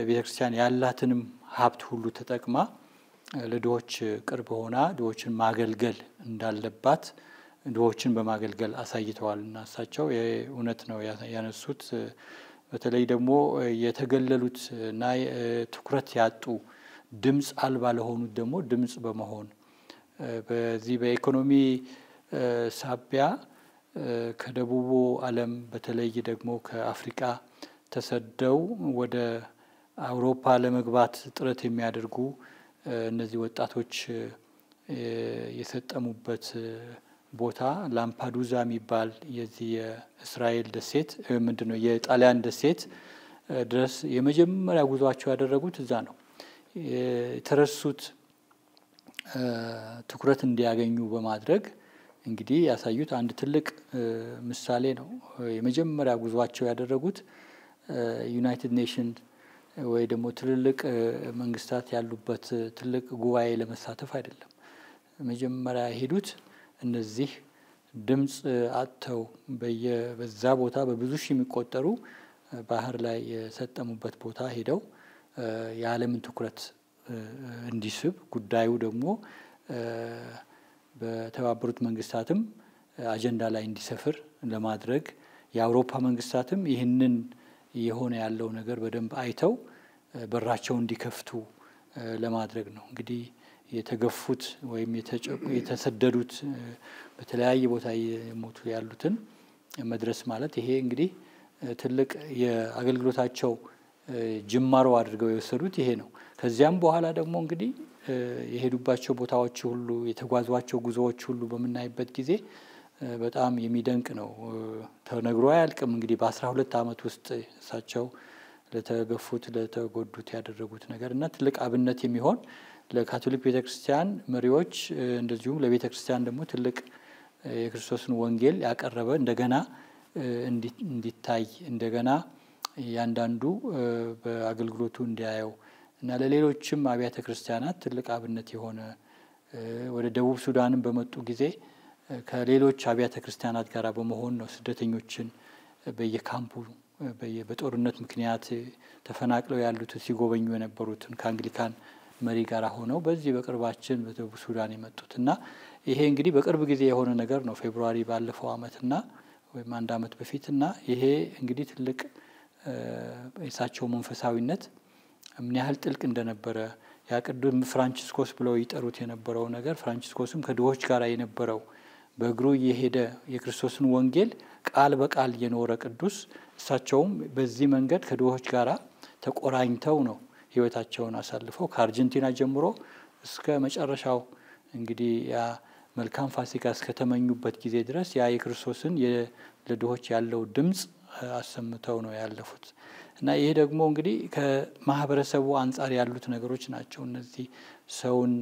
ቤተክርስቲያን ያላትንም ሀብት ሁሉ ተጠቅማ ለድሆች ቅርብ ሆና ድሆችን ማገልገል እንዳለባት ድሆችን በማገልገል አሳይተዋልና እሳቸው እውነት ነው ያነሱት። በተለይ ደግሞ የተገለሉት እና ትኩረት ያጡ ድምጽ አልባ ለሆኑት ደግሞ ድምጽ በመሆን በዚህ በኢኮኖሚ ሳቢያ ከደቡቡ ዓለም በተለይ ደግሞ ከአፍሪካ ተሰደው ወደ አውሮፓ ለመግባት ጥረት የሚያደርጉ እነዚህ ወጣቶች የሰጠሙበት ቦታ ላምፓዱዛ የሚባል የዚህ የእስራኤል ደሴት ምንድነው የጣሊያን ደሴት ድረስ የመጀመሪያ ጉዟቸው ያደረጉት እዛ ነው። የተረሱት ትኩረት እንዲያገኙ በማድረግ እንግዲህ ያሳዩት አንድ ትልቅ ምሳሌ ነው። የመጀመሪያ ጉዟቸው ያደረጉት ዩናይትድ ኔሽን ወይ ደግሞ ትልልቅ መንግስታት ያሉበት ትልቅ ጉባኤ ለመሳተፍ አይደለም። መጀመሪያ ሄዱት እነዚህ ድምጽ አጥተው በዛ ቦታ በብዙ ሺህ የሚቆጠሩ ባህር ላይ የሰጠሙበት ቦታ ሄደው የዓለምን ትኩረት እንዲስብ ጉዳዩ ደግሞ በተባበሩት መንግስታትም አጀንዳ ላይ እንዲሰፍር ለማድረግ የአውሮፓ መንግስታትም ይህንን የሆነ ያለው ነገር በደንብ አይተው በራቸው እንዲከፍቱ ለማድረግ ነው። እንግዲህ የተገፉት ወይም የተሰደዱት በተለያየ ቦታ የሞቱ ያሉትን መድረስ ማለት ይሄ እንግዲህ ትልቅ የአገልግሎታቸው ጅማሮ አድርገው የወሰዱት ይሄ ነው። ከዚያም በኋላ ደግሞ እንግዲህ የሄዱባቸው ቦታዎች ሁሉ የተጓዟቸው ጉዞዎች ሁሉ በመናይበት ጊዜ በጣም የሚደንቅ ነው። ተነግሮ አያልቅም። እንግዲህ በ12 አመት ውስጥ እሳቸው ለተገፉት ለተጎዱት ያደረጉት ነገር እና ትልቅ አብነት የሚሆን ለካቶሊክ ቤተክርስቲያን መሪዎች እንደዚሁም ለቤተክርስቲያን ደግሞ ትልቅ የክርስቶስን ወንጌል ያቀረበ እንደገና እንዲታይ እንደገና ያንዳንዱ በአገልግሎቱ እንዲያየው እና ለሌሎችም አብያተ ክርስቲያናት ትልቅ አብነት የሆነ ወደ ደቡብ ሱዳንም በመጡ ጊዜ ከሌሎች አብያተ ክርስቲያናት ጋር በመሆን ነው ስደተኞችን በየካምፑ በጦርነት ምክንያት ተፈናቅለው ያሉት ሲጎበኙ የነበሩትን ከአንግሊካን መሪ ጋር ሆነው በዚህ በቅርባችን በደቡብ ሱዳን የመጡት እና ይሄ እንግዲህ በቅርብ ጊዜ የሆነ ነገር ነው። ፌብሩዋሪ ባለፈው አመትና ወይም አንድ አመት በፊትና ይሄ እንግዲህ ትልቅ የሳቸው መንፈሳዊነት ምን ያህል ጥልቅ እንደነበረ ያቅዱም ፍራንቺስኮስ ብለው ይጠሩት የነበረው ነገር ፍራንቺስኮስም ከድሆች ጋር የነበረው በእግሩ የሄደ የክርስቶስን ወንጌል ቃል በቃል የኖረ ቅዱስ እሳቸውም በዚህ መንገድ ከድሆች ጋር ተቆራኝተው ነው ህይወታቸውን አሳልፈው ከአርጀንቲና ጀምሮ እስከ መጨረሻው እንግዲህ ያ መልካም ፋሲካ እስከተመኙበት ጊዜ ድረስ ያ የክርስቶስን ለድሆች ያለው ድምጽ አሰምተው ነው ያለፉት እና ይሄ ደግሞ እንግዲህ ከማህበረሰቡ አንፃር ያሉት ነገሮች ናቸው። እነዚህ ሰውን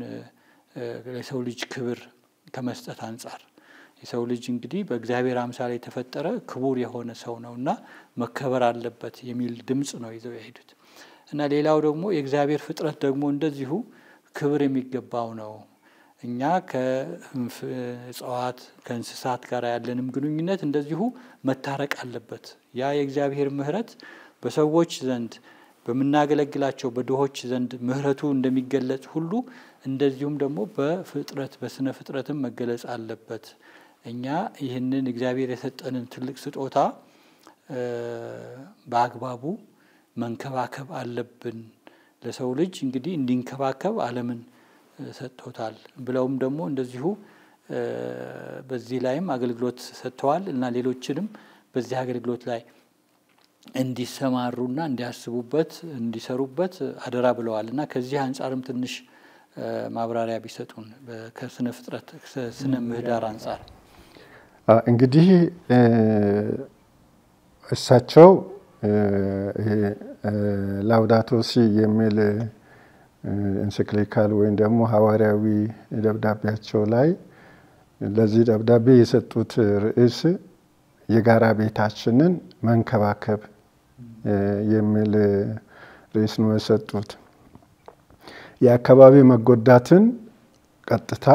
ለሰው ልጅ ክብር ከመስጠት አንፃር የሰው ልጅ እንግዲህ በእግዚአብሔር አምሳል የተፈጠረ ክቡር የሆነ ሰው ነውና መከበር አለበት የሚል ድምጽ ነው ይዘው የሄዱት። እና ሌላው ደግሞ የእግዚአብሔር ፍጥረት ደግሞ እንደዚሁ ክብር የሚገባው ነው። እኛ ከእጽዋት ከእንስሳት ጋር ያለንም ግንኙነት እንደዚሁ መታረቅ አለበት። ያ የእግዚአብሔር ምሕረት በሰዎች ዘንድ በመናገለግላቸው በድሆች ዘንድ ምሕረቱ እንደሚገለጽ ሁሉ እንደዚሁም ደግሞ በፍጥረት በስነ ፍጥረትም መገለጽ አለበት። እኛ ይህንን እግዚአብሔር የሰጠንን ትልቅ ስጦታ በአግባቡ መንከባከብ አለብን። ለሰው ልጅ እንግዲህ እንዲንከባከብ ዓለምን ሰጥቶታል ብለውም ደግሞ እንደዚሁ በዚህ ላይም አገልግሎት ሰጥተዋል እና ሌሎችንም በዚህ አገልግሎት ላይ እንዲሰማሩና እንዲያስቡበት እንዲሰሩበት አደራ ብለዋል። እና ከዚህ አንጻርም ትንሽ ማብራሪያ ቢሰጡን ከስነ ፍጥረት ስነ ምህዳር አንጻር። እንግዲህ እሳቸው ላውዳቶ ሲ የሚል ኢንሳይክሊካል ወይም ደግሞ ሐዋርያዊ ደብዳቤያቸው ላይ ለዚህ ደብዳቤ የሰጡት ርዕስ የጋራ ቤታችንን መንከባከብ የሚል ርዕስ ነው የሰጡት። የአካባቢ መጎዳትን ቀጥታ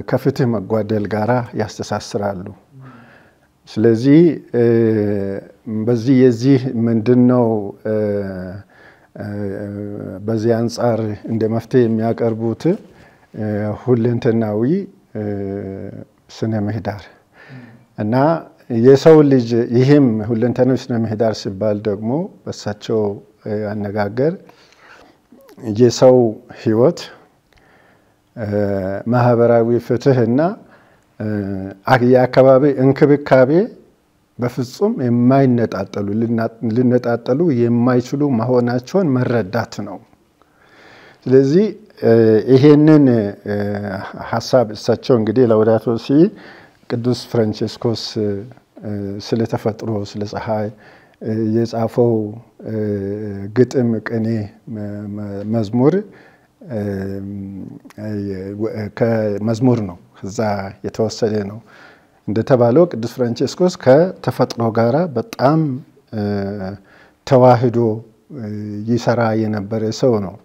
ከፍትህ መጓደል ጋራ ያስተሳስራሉ። ስለዚህ በዚህ የዚህ ምንድነው በዚህ አንጻር እንደ መፍትሄ የሚያቀርቡት ሁለንተናዊ ስነ ምህዳር እና የሰው ልጅ ይህም ሁለንተናዊ ስነ ምህዳር ሲባል ደግሞ በሳቸው አነጋገር የሰው ህይወት ማህበራዊ ፍትህና የአካባቢ እንክብካቤ በፍጹም የማይነጣጠሉ ሊነጣጠሉ የማይችሉ መሆናቸውን መረዳት ነው። ስለዚህ ይሄንን ሐሳብ እሳቸው እንግዲህ ላውዳቶ ሲ ቅዱስ ፍራንቺስኮስ ስለ ተፈጥሮ ስለ ፀሐይ የጻፈው ግጥም ቅኔ መዝሙር ከመዝሙር ነው ከዛ የተወሰደ ነው። እንደተባለው ቅዱስ ፍራንቺስኮስ ከተፈጥሮ ጋራ በጣም ተዋህዶ ይሰራ የነበረ ሰው ነው።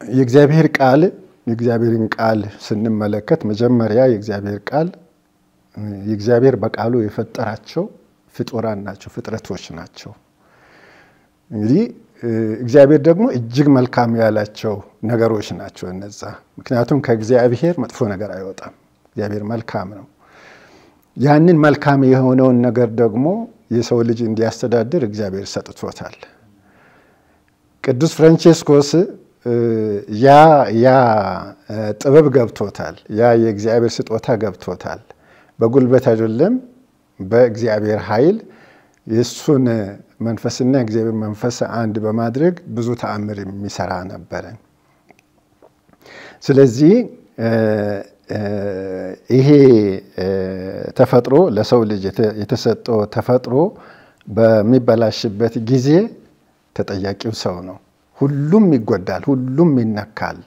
የእግዚአብሔር ቃል የእግዚአብሔርን ቃል ስንመለከት መጀመሪያ የእግዚአብሔር በቃሉ የፈጠራቸው ፍጡራን ናቸው፣ ፍጥረቶች ናቸው። እንግዲህ እግዚአብሔር ደግሞ እጅግ መልካም ያላቸው ነገሮች ናቸው እነዛ። ምክንያቱም ከእግዚአብሔር መጥፎ ነገር አይወጣም። እግዚአብሔር መልካም ነው። ያንን መልካም የሆነውን ነገር ደግሞ የሰው ልጅ እንዲያስተዳድር እግዚአብሔር ሰጥቶታል። ቅዱስ ፍራንቺስኮስ ያ ጥበብ ገብቶታል። ያ የእግዚአብሔር ስጦታ ገብቶታል። በጉልበት አይደለም፣ በእግዚአብሔር ኃይል የሱን መንፈስና እግዚአብሔር መንፈስ አንድ በማድረግ ብዙ ተአምር የሚሰራ ነበር። ስለዚህ ይሄ ተፈጥሮ ለሰው ልጅ የተሰጠው ተፈጥሮ በሚበላሽበት ጊዜ ተጠያቂው ሰው ነው። ሁሉም ይጎዳል፣ ሁሉም ይነካል፣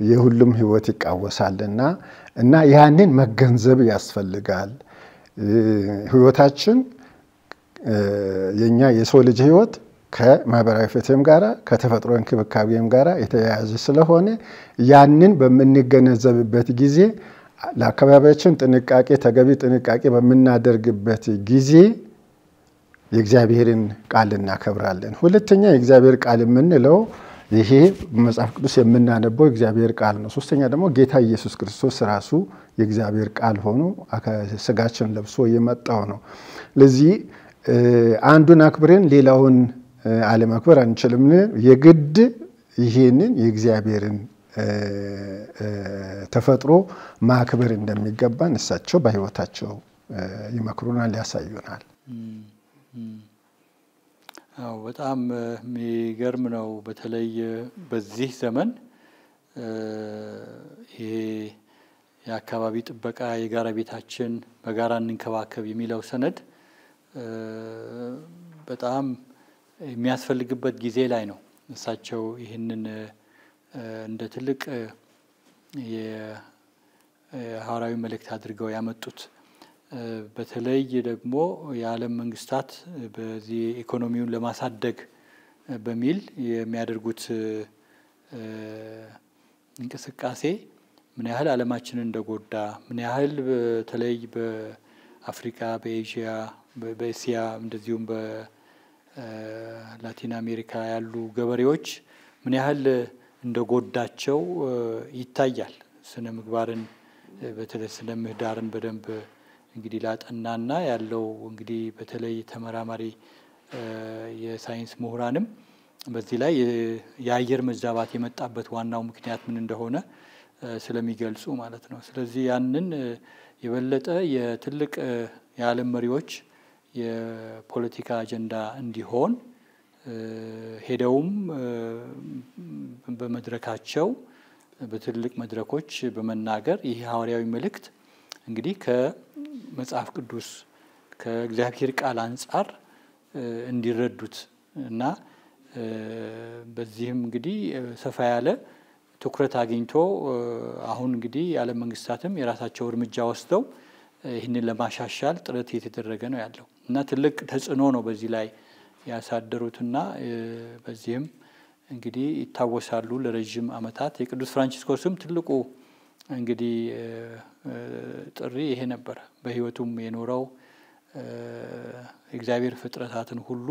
የሁሉም ህይወት ይቃወሳልና እና ያንን መገንዘብ ያስፈልጋል። ህይወታችን የኛ የሰው ልጅ ህይወት ከማህበራዊ ፍትህም ጋራ ከተፈጥሮ እንክብካቤም ጋራ የተያያዘ ስለሆነ ያንን በምንገነዘብበት ጊዜ ለአካባቢያችን ጥንቃቄ ተገቢ ጥንቃቄ በምናደርግበት ጊዜ የእግዚአብሔርን ቃል እናከብራለን። ሁለተኛ የእግዚአብሔር ቃል የምንለው ይሄ መጽሐፍ ቅዱስ የምናነበው እግዚአብሔር ቃል ነው። ሶስተኛ ደግሞ ጌታ ኢየሱስ ክርስቶስ ራሱ የእግዚአብሔር ቃል ሆኖ ስጋችን ለብሶ የመጣው ነው። ለዚህ አንዱን አክብረን ሌላውን አለማክበር አንችልም። የግድ ይሄንን የእግዚአብሔርን ተፈጥሮ ማክበር እንደሚገባን እሳቸው በህይወታቸው ይመክሩናል፣ ያሳዩናል። አዎ በጣም የሚገርም ነው። በተለይ በዚህ ዘመን ይሄ የአካባቢ ጥበቃ የጋራ ቤታችን በጋራ እንንከባከብ የሚለው ሰነድ በጣም የሚያስፈልግበት ጊዜ ላይ ነው። እሳቸው ይህንን እንደ ትልቅ የሐዋርያዊ መልእክት አድርገው ያመጡት። በተለይ ደግሞ የዓለም መንግስታት በዚህ ኢኮኖሚውን ለማሳደግ በሚል የሚያደርጉት እንቅስቃሴ ምን ያህል ዓለማችንን እንደጎዳ፣ ምን ያህል በተለይ በአፍሪካ፣ በኤዥያ፣ በእስያ እንደዚሁም በላቲን አሜሪካ ያሉ ገበሬዎች ምን ያህል እንደጎዳቸው ይታያል። ስነ ምግባርን በተለይ ስነ ምህዳርን በደንብ እንግዲህ ላጠናና ያለው እንግዲህ በተለይ ተመራማሪ የሳይንስ ምሁራንም በዚህ ላይ የአየር መዛባት የመጣበት ዋናው ምክንያት ምን እንደሆነ ስለሚገልጹ ማለት ነው። ስለዚህ ያንን የበለጠ የትልቅ የዓለም መሪዎች የፖለቲካ አጀንዳ እንዲሆን ሄደውም በመድረካቸው በትልቅ መድረኮች በመናገር ይህ ሐዋርያዊ መልእክት እንግዲህ ከመጽሐፍ ቅዱስ ከእግዚአብሔር ቃል አንጻር እንዲረዱት እና በዚህም እንግዲህ ሰፋ ያለ ትኩረት አግኝቶ አሁን እንግዲህ የዓለም መንግስታትም የራሳቸው እርምጃ ወስደው ይህንን ለማሻሻል ጥረት እየተደረገ ነው ያለው እና ትልቅ ተጽዕኖ ነው በዚህ ላይ ያሳደሩትና በዚህም እንግዲህ ይታወሳሉ ለረጅም ዓመታት። የቅዱስ ፍራንቺስኮስም ትልቁ እንግዲህ ጥሪ ይሄ ነበር። በህይወቱም የኖረው እግዚአብሔር ፍጥረታትን ሁሉ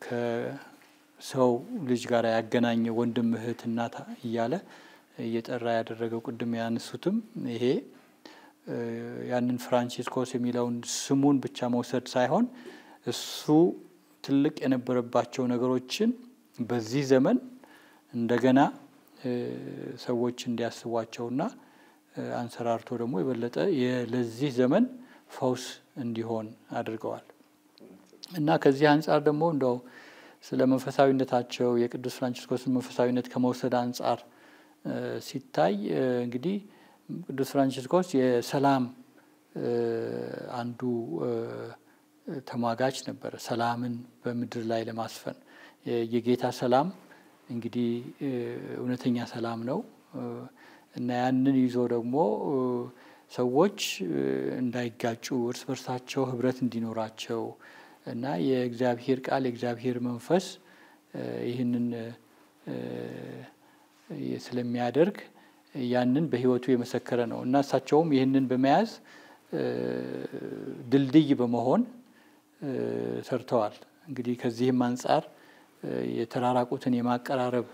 ከሰው ልጅ ጋር ያገናኘ ወንድም እህት እናት እያለ እየጠራ ያደረገው ቅድም ያነሱትም ይሄ ያንን ፍራንቺስኮስ የሚለውን ስሙን ብቻ መውሰድ ሳይሆን እሱ ትልቅ የነበረባቸው ነገሮችን በዚህ ዘመን እንደገና ሰዎች እንዲያስቧቸውና አንሰራርቶ ደግሞ የበለጠ ለዚህ ዘመን ፈውስ እንዲሆን አድርገዋል እና ከዚህ አንጻር ደግሞ እንደው ስለ መንፈሳዊነታቸው የቅዱስ ፍራንቺስኮስን መንፈሳዊነት ከመውሰድ አንጻር ሲታይ እንግዲህ ቅዱስ ፍራንቺስኮስ የሰላም አንዱ ተሟጋች ነበር። ሰላምን በምድር ላይ ለማስፈን የጌታ ሰላም እንግዲህ እውነተኛ ሰላም ነው እና ያንን ይዞ ደግሞ ሰዎች እንዳይጋጩ እርስ በርሳቸው ህብረት እንዲኖራቸው እና የእግዚአብሔር ቃል የእግዚአብሔር መንፈስ ይህንን ስለሚያደርግ ያንን በህይወቱ የመሰከረ ነው እና እሳቸውም ይህንን በመያዝ ድልድይ በመሆን ሰርተዋል። እንግዲህ ከዚህም አንጻር የተራራቁትን የማቀራረብ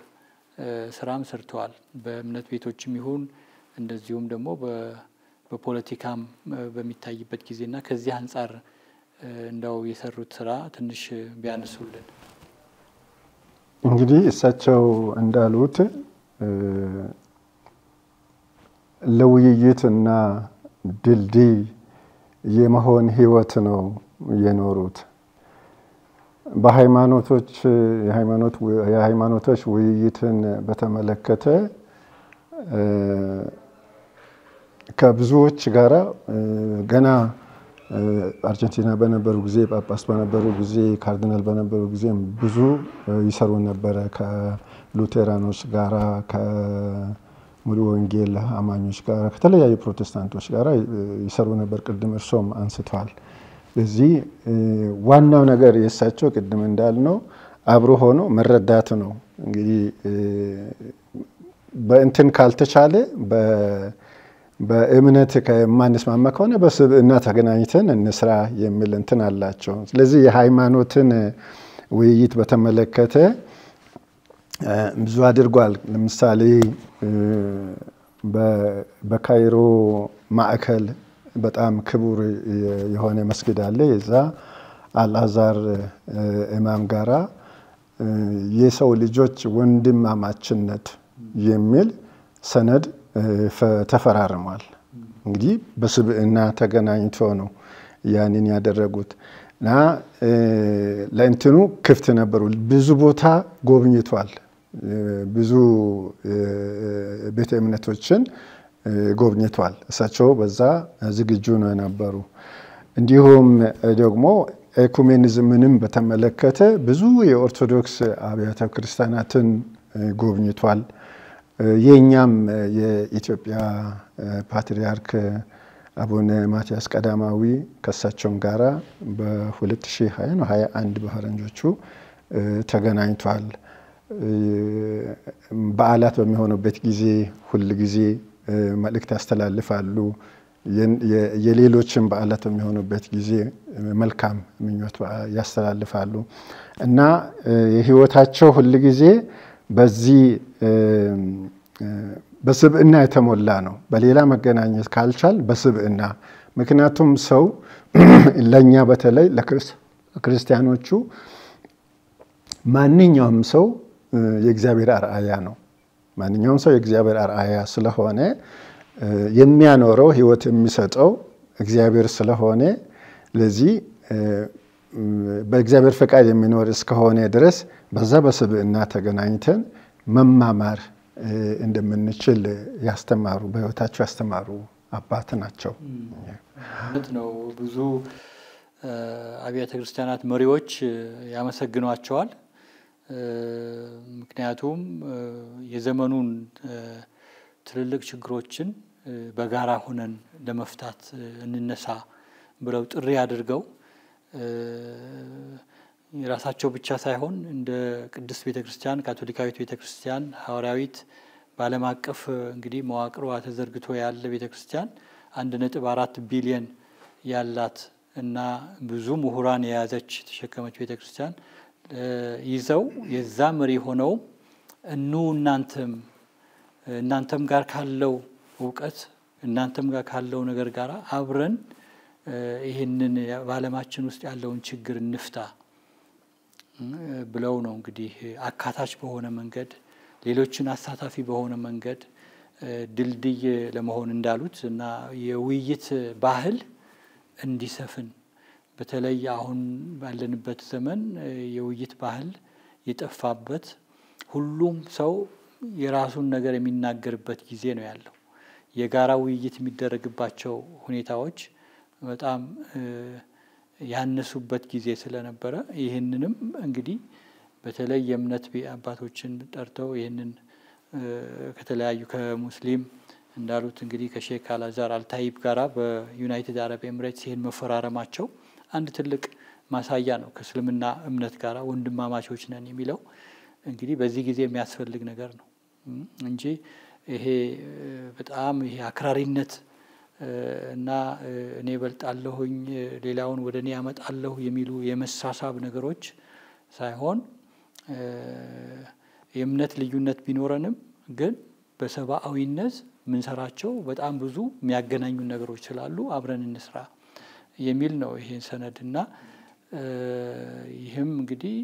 ስራም ሰርተዋል። በእምነት ቤቶችም ይሁን እንደዚሁም ደግሞ በፖለቲካም በሚታይበት ጊዜና ከዚህ አንጻር እንደው የሰሩት ስራ ትንሽ ቢያነሱልን። እንግዲህ እሳቸው እንዳሉት ለውይይትና ድልድይ የመሆን ህይወት ነው የኖሩት። የሃይማኖቶች ውይይትን በተመለከተ ከብዙዎች ጋራ ገና አርጀንቲና በነበሩ ጊዜ ጳጳስ በነበሩ ጊዜ ካርዲናል በነበሩ ጊዜ ብዙ ይሰሩ ነበር ከሉቴራኖች ጋራ ከሙሉ ወንጌል አማኞች ጋራ ከተለያዩ ፕሮቴስታንቶች ጋራ ይሰሩ ነበር። ቅድም እርሶም አንስተዋል። ስለዚህ ዋናው ነገር የእሳቸው ቅድም እንዳልነው አብሮ ሆኖ መረዳት ነው። እንግዲህ በእንትን ካልተቻለ በእምነት ከማንስማማ ከሆነ በስብዕና ተገናኝተን እንስራ የሚል እንትን አላቸው። ስለዚህ የሃይማኖትን ውይይት በተመለከተ ብዙ አድርጓል። ለምሳሌ በካይሮ ማዕከል በጣም ክቡር የሆነ መስጊድ አለ። የዛ አልአዛር ኢማም ጋራ የሰው ልጆች ወንድማማችነት የሚል ሰነድ ተፈራርሟል። እንግዲህ በስብዕና ተገናኝቶ ነው ያንን ያደረጉት እና ለእንትኑ ክፍት ነበሩ። ብዙ ቦታ ጎብኝቷል። ብዙ ቤተ እምነቶችን ጎብኝቷል። እሳቸው በዛ ዝግጁ ነው የነበሩ። እንዲሁም ደግሞ ኤኩሜኒዝምንም በተመለከተ ብዙ የኦርቶዶክስ አብያተ ክርስቲያናትን ጎብኝቷል። የኛም የኢትዮጵያ ፓትርያርክ አቡነ ማትያስ ቀዳማዊ ከሳቸውም ጋራ በ2020 ነው 21 በፈረንጆቹ ተገናኝቷል። በዓላት በሚሆኑበት ጊዜ ሁሉ ጊዜ መልእክት ያስተላልፋሉ። የሌሎችን በዓላት በሚሆኑበት ጊዜ መልካም ምኞት ያስተላልፋሉ እና የህይወታቸው ሁሉ ጊዜ በዚህ በስብዕና የተሞላ ነው። በሌላ መገናኘት ካልቻል በስብዕና ምክንያቱም ሰው ለኛ በተለይ ለክርስቲያኖቹ ማንኛውም ሰው የእግዚአብሔር አርአያ ነው። ማንኛውም ሰው የእግዚአብሔር አርአያ ስለሆነ የሚያኖረው ህይወት የሚሰጠው እግዚአብሔር ስለሆነ ለዚህ በእግዚአብሔር ፈቃድ የሚኖር እስከሆነ ድረስ በዛ በስብዕና ተገናኝተን መማማር እንደምንችል ያስተማሩ በህይወታቸው ያስተማሩ አባት ናቸው። ነው ብዙ አብያተ ክርስቲያናት መሪዎች ያመሰግኗቸዋል። ምክንያቱም የዘመኑን ትልልቅ ችግሮችን በጋራ ሆነን ለመፍታት እንነሳ ብለው ጥሪ አድርገው የራሳቸው ብቻ ሳይሆን እንደ ቅድስት ቤተክርስቲያን ካቶሊካዊት ቤተክርስቲያን ሐዋርያዊት በዓለም አቀፍ እንግዲህ መዋቅሯ ተዘርግቶ ያለ ቤተክርስቲያን 1.4 ቢሊዮን ያላት እና ብዙ ምሁራን የያዘች ተሸከመች ቤተክርስቲያን ይዘው የዛ መሪ ሆነው እናንተም ጋር ካለው ዕውቀት እናንተም ጋር ካለው ነገር ጋር አብረን ይሄንን በዓለማችን ውስጥ ያለውን ችግር እንፍታ ብለው ነው እንግዲህ አካታች በሆነ መንገድ ሌሎችን አሳታፊ በሆነ መንገድ ድልድይ ለመሆን እንዳሉት እና የውይይት ባህል እንዲሰፍን በተለይ አሁን ባለንበት ዘመን የውይይት ባህል የጠፋበት ሁሉም ሰው የራሱን ነገር የሚናገርበት ጊዜ ነው ያለው። የጋራ ውይይት የሚደረግባቸው ሁኔታዎች በጣም ያነሱበት ጊዜ ስለነበረ ይህንንም እንግዲህ በተለይ የእምነት አባቶችን ጠርተው ይህንን ከተለያዩ ከሙስሊም እንዳሉት እንግዲህ ከሼክ አልአዛር አልታይብ ጋራ በዩናይትድ አረብ ኤምሬትስ ይህን መፈራረማቸው አንድ ትልቅ ማሳያ ነው። ከእስልምና እምነት ጋራ ወንድማማቾች ነን የሚለው እንግዲህ በዚህ ጊዜ የሚያስፈልግ ነገር ነው እንጂ ይሄ በጣም ይሄ አክራሪነት እና እኔ በልጣለሁኝ ሌላውን ወደኔ ያመጣለሁ የሚሉ የመሳሳብ ነገሮች ሳይሆን የእምነት ልዩነት ቢኖረንም ግን በሰብአዊነት ምንሰራቸው በጣም ብዙ የሚያገናኙ ነገሮች ስላሉ አብረን እንስራ የሚል ነው ይሄን ሰነድና ይህም እንግዲህ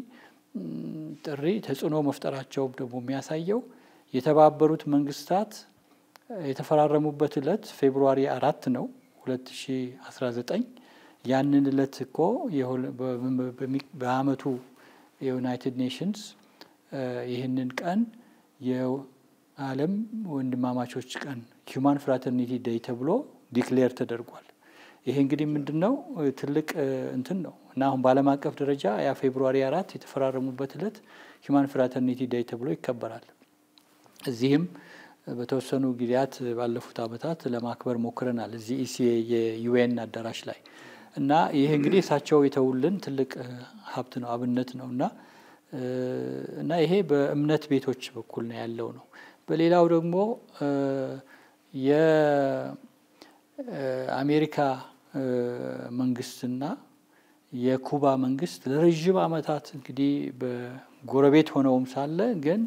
ጥሪ ተጽዕኖ መፍጠራቸው ደግሞ የሚያሳየው የተባበሩት መንግስታት የተፈራረሙበት ዕለት ፌብሩዋሪ 4 ነው 2019 ያንን ዕለት እኮ በአመቱ የዩናይትድ ኔሽንስ ይህንን ቀን የዓለም ወንድማማቾች ቀን ሂዩማን ፍራተርኒቲ ዴይ ተብሎ ዲክሌር ተደርጓል። ይሄ እንግዲህ ምንድነው ትልቅ እንትን ነው እና አሁን በዓለም አቀፍ ደረጃ ያ ፌብሩዋሪ 4 የተፈራረሙበት ዕለት ሂዩማን ፍራተርኒቲ ዴይ ተብሎ ይከበራል። እዚህም በተወሰኑ ጊዜያት ባለፉት አመታት ለማክበር ሞክረናል እዚህ ኢሲኤ የዩኤን አዳራሽ ላይ እና ይሄ እንግዲህ እሳቸው የተውልን ትልቅ ሀብት ነው አብነት ነውና ይሄ በእምነት ቤቶች በኩል ነው ያለው ነው። በሌላው ደግሞ የአሜሪካ መንግስትና የኩባ መንግስት ለረጅም አመታት እንግዲህ በጎረቤት ሆነውም ሳለ ግን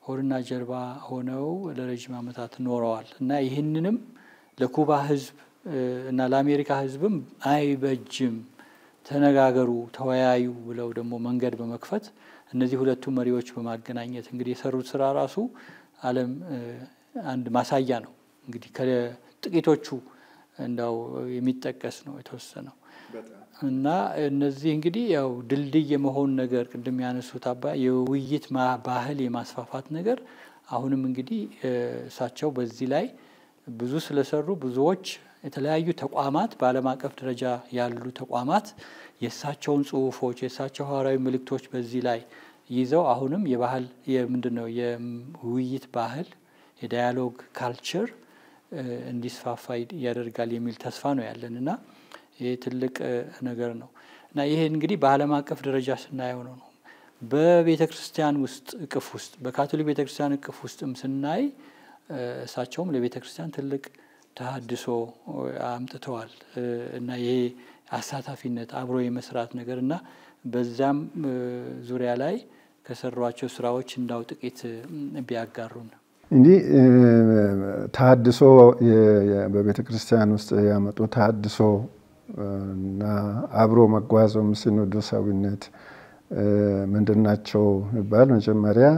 ሆድና ጀርባ ሆነው ለረጅም አመታት ኖረዋል እና ይህንንም ለኩባ ህዝብ እና ለአሜሪካ ህዝብም አይበጅም ተነጋገሩ ተወያዩ ብለው ደግሞ መንገድ በመክፈት እነዚህ ሁለቱ መሪዎች በማገናኘት እንግዲህ የሰሩት ስራ ራሱ ዓለም አንድ ማሳያ ነው። እንግዲህ ከጥቂቶቹ እንዳው የሚጠቀስ ነው የተወሰነው እና እነዚህ እንግዲህ ያው ድልድይ የመሆን ነገር ቅድም ያነሱት የውይይት ባህል የማስፋፋት ነገር አሁንም እንግዲህ እሳቸው በዚህ ላይ ብዙ ስለሰሩ ብዙዎች የተለያዩ ተቋማት በዓለም አቀፍ ደረጃ ያሉ ተቋማት የእሳቸውን ጽሁፎች የእሳቸው ሐዋርያዊ መልእክቶች በዚህ ላይ ይዘው አሁንም የባህል የምንድነው የውይይት ባህል የዳያሎግ ካልቸር እንዲስፋፋ ያደርጋል የሚል ተስፋ ነው ያለንና ይሄ ትልቅ ነገር ነው እና ይሄ እንግዲህ በዓለም አቀፍ ደረጃ ስናየው ነው በቤተ ክርስቲያን ውስጥ እቅፍ ውስጥ በካቶሊክ ቤተ ክርስቲያን እቅፍ ውስጥም ስናይ እሳቸውም ለቤተ ክርስቲያን ትልቅ ተሐድሶ አምጥተዋል እና ይሄ አሳታፊነት አብሮ የመስራት ነገርና በዛም ዙሪያ ላይ ከሰሯቸው ስራዎች እንዳው ጥቂት ቢያጋሩን እንጂ ተሐድሶ በቤተ ክርስቲያን ውስጥ ያመጡ ተሐድሶ እና አብሮ መጓዝም ሲኖዶሳዊነት ምንድናቸው ይባል መጀመሪያ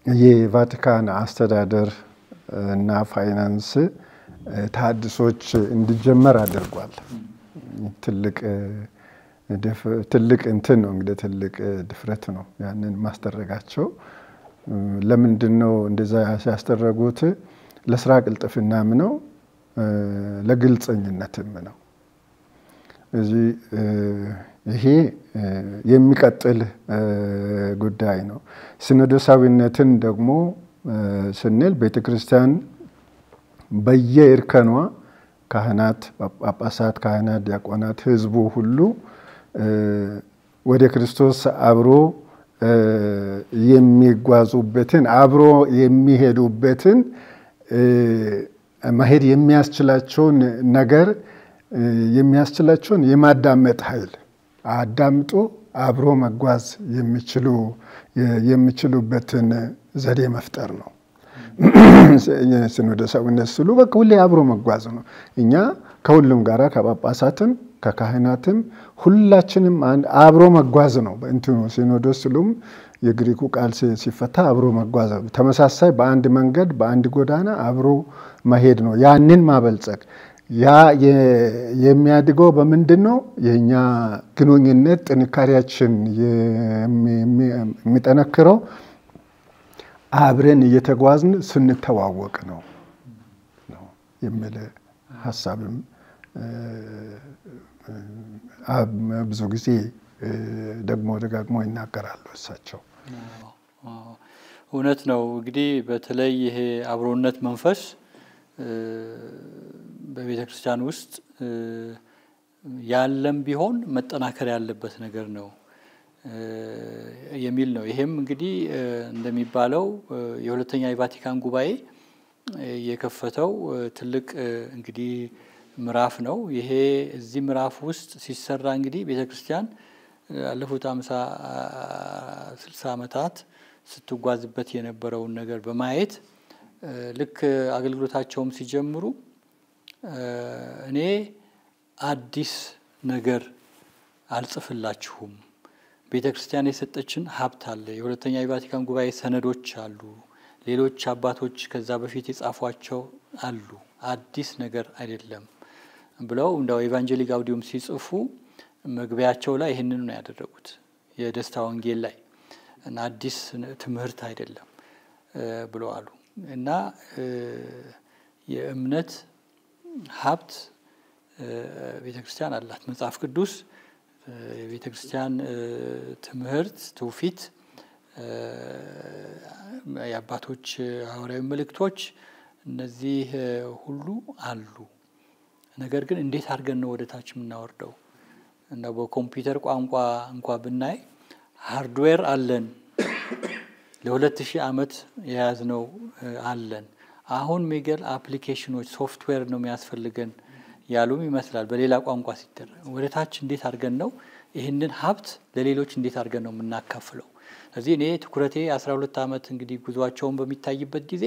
የቫቲካን አስተዳደር እና ፋይናንስ ተሐድሶች እንዲጀመር አድርጓል ትልቅ እንትን ነው እንግዲህ ትልቅ ድፍረት ነው ያንን ማስተረጋቸው ለምንድነው እንደዛ ያስተረጉት ለስራ ቅልጥፍናም ነው ለግልጽኝነትም ነው እዚህ ይሄ የሚቀጥል ጉዳይ ነው ሲኖዶሳዊነትን ደግሞ ስንል ቤተክርስቲያን በየእርከኗ ካህናት ጳጳሳት ካህናት ዲያቆናት ህዝቡ ሁሉ ወደ ክርስቶስ አብሮ የሚጓዙበትን አብሮ የሚሄዱበትን መሄድ የሚያስችላቸውን ነገር የሚያስችላቸውን የማዳመጥ ኃይል አዳምጦ አብሮ መጓዝ የሚችሉበትን ዘዴ መፍጠር ነው ሲኖዶሳዊነት ስሉ በቃ ሁሌ አብሮ መጓዝ ነው እኛ ከሁሉም ጋራ ከጳጳሳትም ከካህናትም ሁላችንም አብሮ መጓዝ ነው እንትኑ ሲኖዶስ ስሉም የግሪኩ ቃል ሲፈታ አብሮ መጓዝ ተመሳሳይ በአንድ መንገድ በአንድ ጎዳና አብሮ መሄድ ነው ያንን ማበልጸግ ያ የሚያድገው በምንድነው የኛ ግንኙነት ጥንካሬያችን የሚጠነክረው አብረን እየተጓዝን ስንተዋወቅ ነው የሚል ሐሳብም ብዙ ጊዜ ደጋግሞ ይናገራሉ እሳቸው እውነት ነው እንግዲህ በተለይ ይሄ አብሮነት መንፈስ በቤተ ክርስቲያን ውስጥ ያለም ቢሆን መጠናከር ያለበት ነገር ነው የሚል ነው ይሄም እንግዲህ እንደሚባለው የሁለተኛ የቫቲካን ጉባኤ የከፈተው ትልቅ እንግዲህ ምዕራፍ ነው ይሄ እዚህ ምዕራፍ ውስጥ ሲሰራ እንግዲህ ቤተ ክርስቲያን አለፉት 50 60 ዓመታት ስትጓዝበት የነበረውን ነገር በማየት ልክ አገልግሎታቸውም ሲጀምሩ እኔ አዲስ ነገር አልጽፍላችሁም ቤተክርስቲያን የሰጠችን ሀብት አለ የሁለተኛ የቫቲካን ጉባኤ ሰነዶች አሉ ሌሎች አባቶች ከዛ በፊት የጻፏቸው አሉ አዲስ ነገር አይደለም ብለው እንደው ኢቫንጀሊክ አውዲዮም ሲጽፉ መግቢያቸው ላይ ይሄንን ነው ያደረጉት የደስታ ወንጌል ላይ እና አዲስ ትምህርት አይደለም ብለው አሉ እና የእምነት ሀብት ቤተክርስቲያን አላት መጽሐፍ ቅዱስ የቤተክርስቲያን ትምህርት ትውፊት የአባቶች ሐዋርያዊ መልእክቶች እነዚህ ሁሉ አሉ ነገር ግን እንዴት አድርገን ነው ወደታች የምናወርደው እና በኮምፒውተር ቋንቋ እንኳን ብናይ ሃርድዌር አለን ለ2000 ዓመት የያዝነው አለን አሁን ሚገል አፕሊኬሽኖች ሶፍትዌር ነው የሚያስፈልገን ያሉም ይመስላል በሌላ ቋንቋ ሲደረግ ወደታች እንዴት አድርገን ነው ይሄንን ሀብት ለሌሎች እንዴት አድርገን ነው የምናካፍለው ስለዚህ እኔ ትኩረቴ 12 ዓመት እንግዲህ ጉዟቸውን በሚታይበት ጊዜ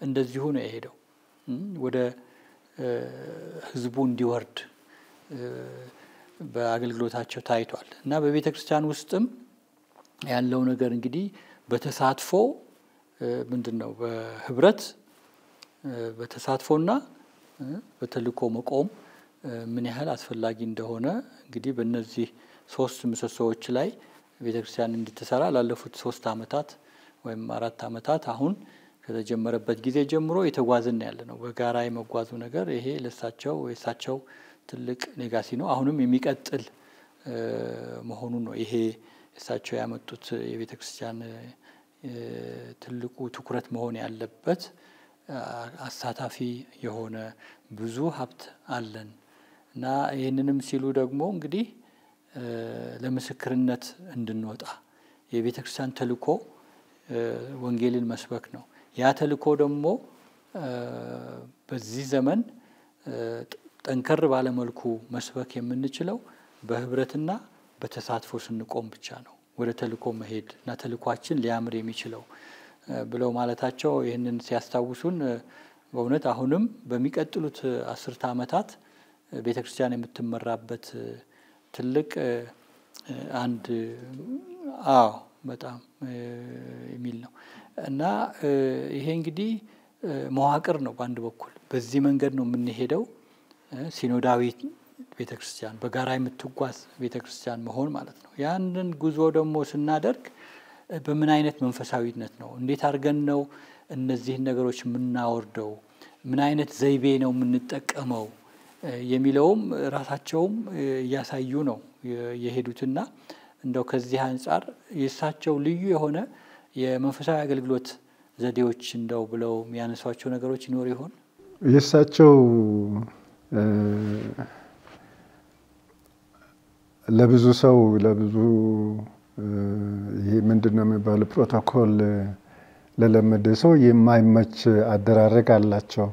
እንደዚሁ ነው የሄደው ወደ ህዝቡ እንዲወርድ በአገልግሎታቸው ታይቷል እና በቤተ ክርስቲያን ውስጥም ያለው ነገር እንግዲህ በተሳትፎ ምንድነው በህብረት በተሳትፎና በተልእኮ መቆም ምን ያህል አስፈላጊ እንደሆነ እንግዲህ በእነዚህ ሶስት ምሰሶዎች ላይ ቤተክርስቲያን እንድትሰራ ላለፉት 3 ዓመታት ወይም 4 ዓመታት አሁን ከተጀመረበት ጊዜ ጀምሮ የተጓዘን ያለ ነው በጋራ የመጓዙ ነገር ይሄ ለሳቸው የሳቸው ትልቅ ሌጋሲ ነው አሁንም የሚቀጥል መሆኑ ነው። ይሄ እሳቸው ያመጡት የቤተክርስቲያን ትልቁ ትኩረት መሆን ያለበት አሳታፊ የሆነ ብዙ ሀብት አለን እና ይህንንም ሲሉ ደግሞ እንግዲህ ለምስክርነት እንድንወጣ የቤተክርስቲያን ተልእኮ ወንጌልን መስበክ ነው። ያ ተልእኮ ደግሞ በዚህ ዘመን ጠንከር ባለ መልኩ መስበክ የምንችለው በህብረትና በተሳትፎ ስንቆም ብቻ ነው ወደ ተልእኮ መሄድ እና ተልእኳችን ሊያምር የሚችለው ብለው ማለታቸው ይህንን ሲያስታውሱን በእውነት አሁንም በሚቀጥሉት 10 ዓመታት ቤተክርስቲያን የምትመራበት ትልቅ አንድ በጣም የሚል ነው እና ይሄ እንግዲህ መዋቅር ነው። በአንድ በኩል በዚህ መንገድ ነው የምንሄደው ሲኖዳዊ ቤተክርስቲያን በጋራ የምትጓዝ ቤተክርስቲያን መሆን ማለት ነው። ያንን ጉዞ ደግሞ ስናደርግ በምን አይነት መንፈሳዊነት ነው እንዴት አድርገን ነው እነዚህን ነገሮች የምናወርደው ምን አይነት ዘይቤ ነው የምንጠቀመው የሚለውም ራሳቸውም እያሳዩ ነው የሄዱትና እንደው ከዚህ አንፃር የእሳቸው ልዩ የሆነ የመንፈሳዊ አገልግሎት ዘዴዎች እንደው ብለው የሚያነሷቸው ነገሮች ይኖር ይሆን? የእሳቸው ለብዙ ሰው ለብዙ ይሄ ምንድነው የሚባለው ፕሮቶኮል ለለመደ ሰው የማይመች አደራረግ አላቸው።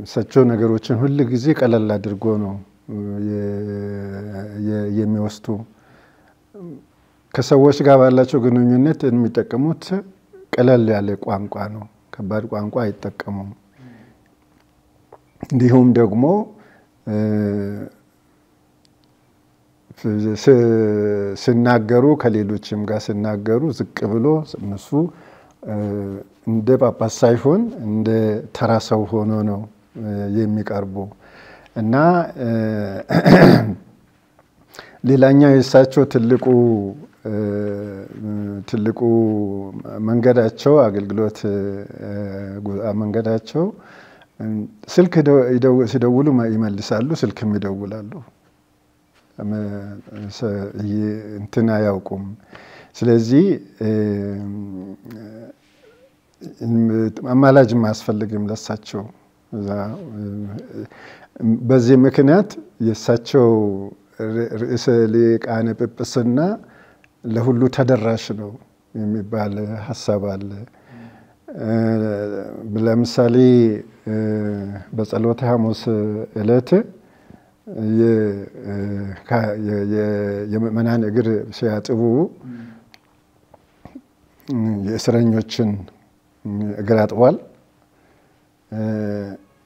እሳቸው ነገሮችን ሁሉ ጊዜ ቀለል አድርጎ ነው የሚወስዱ። ከሰዎች ጋር ባላቸው ግንኙነት የሚጠቀሙት ቀለል ያለ ቋንቋ ነው፣ ከባድ ቋንቋ አይጠቀሙም። እንዲሁም ደግሞ ሲናገሩ ከሌሎችም ጋር ሲናገሩ ዝቅ ብሎ እነሱ እንደ ጳጳስ ሳይሆን እንደ ተራ ሰው ሆኖ ነው የሚቀርቡ እና ሌላኛው የእሳቸው ትልቁ መንገዳቸው አገልግሎት መንገዳቸው ስልክ ሲደውሉ ይመልሳሉ፣ ስልክም ይደውላሉ። እንትና አያውቁም። ስለዚህ አማላጅ ማያስፈልግም ለሳቸው። በዚህ ምክንያት የሳቸው ርዕሰ ሊቃነ ጵጵስና ለሁሉ ተደራሽ ነው የሚባል ሐሳብ አለ። ለምሳሌ በጸሎተ ሐሙስ ዕለት የምእመናን እግር ሲያጥቡ የእስረኞችን እግር አጥቧል፣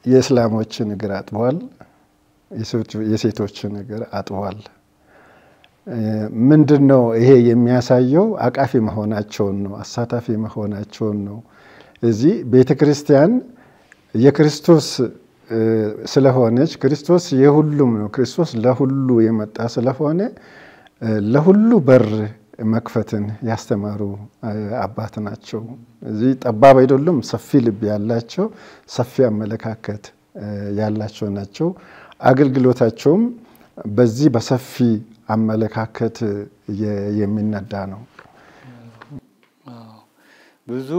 የእስላሞችን እግር አጥቧል፣ የሴቶችን እግር አጥቧል። ምንድነው ይሄ የሚያሳየው? አቃፊ መሆናቸውን ነው፣ አሳታፊ መሆናቸውን ነው። እዚህ ቤተክርስቲያን የክርስቶስ ስለሆነች ክርስቶስ የሁሉም ነው፣ ክርስቶስ ለሁሉ የመጣ ስለሆነ ለሁሉ በር መክፈትን ያስተማሩ አባት ናቸው። እዚህ ጠባብ አይደሉም፣ ሰፊ ልብ ያላቸው ሰፊ አመለካከት ያላቸው ናቸው። አገልግሎታቸውም በዚህ በሰፊ አመለካከት የሚነዳ ነው። ብዙ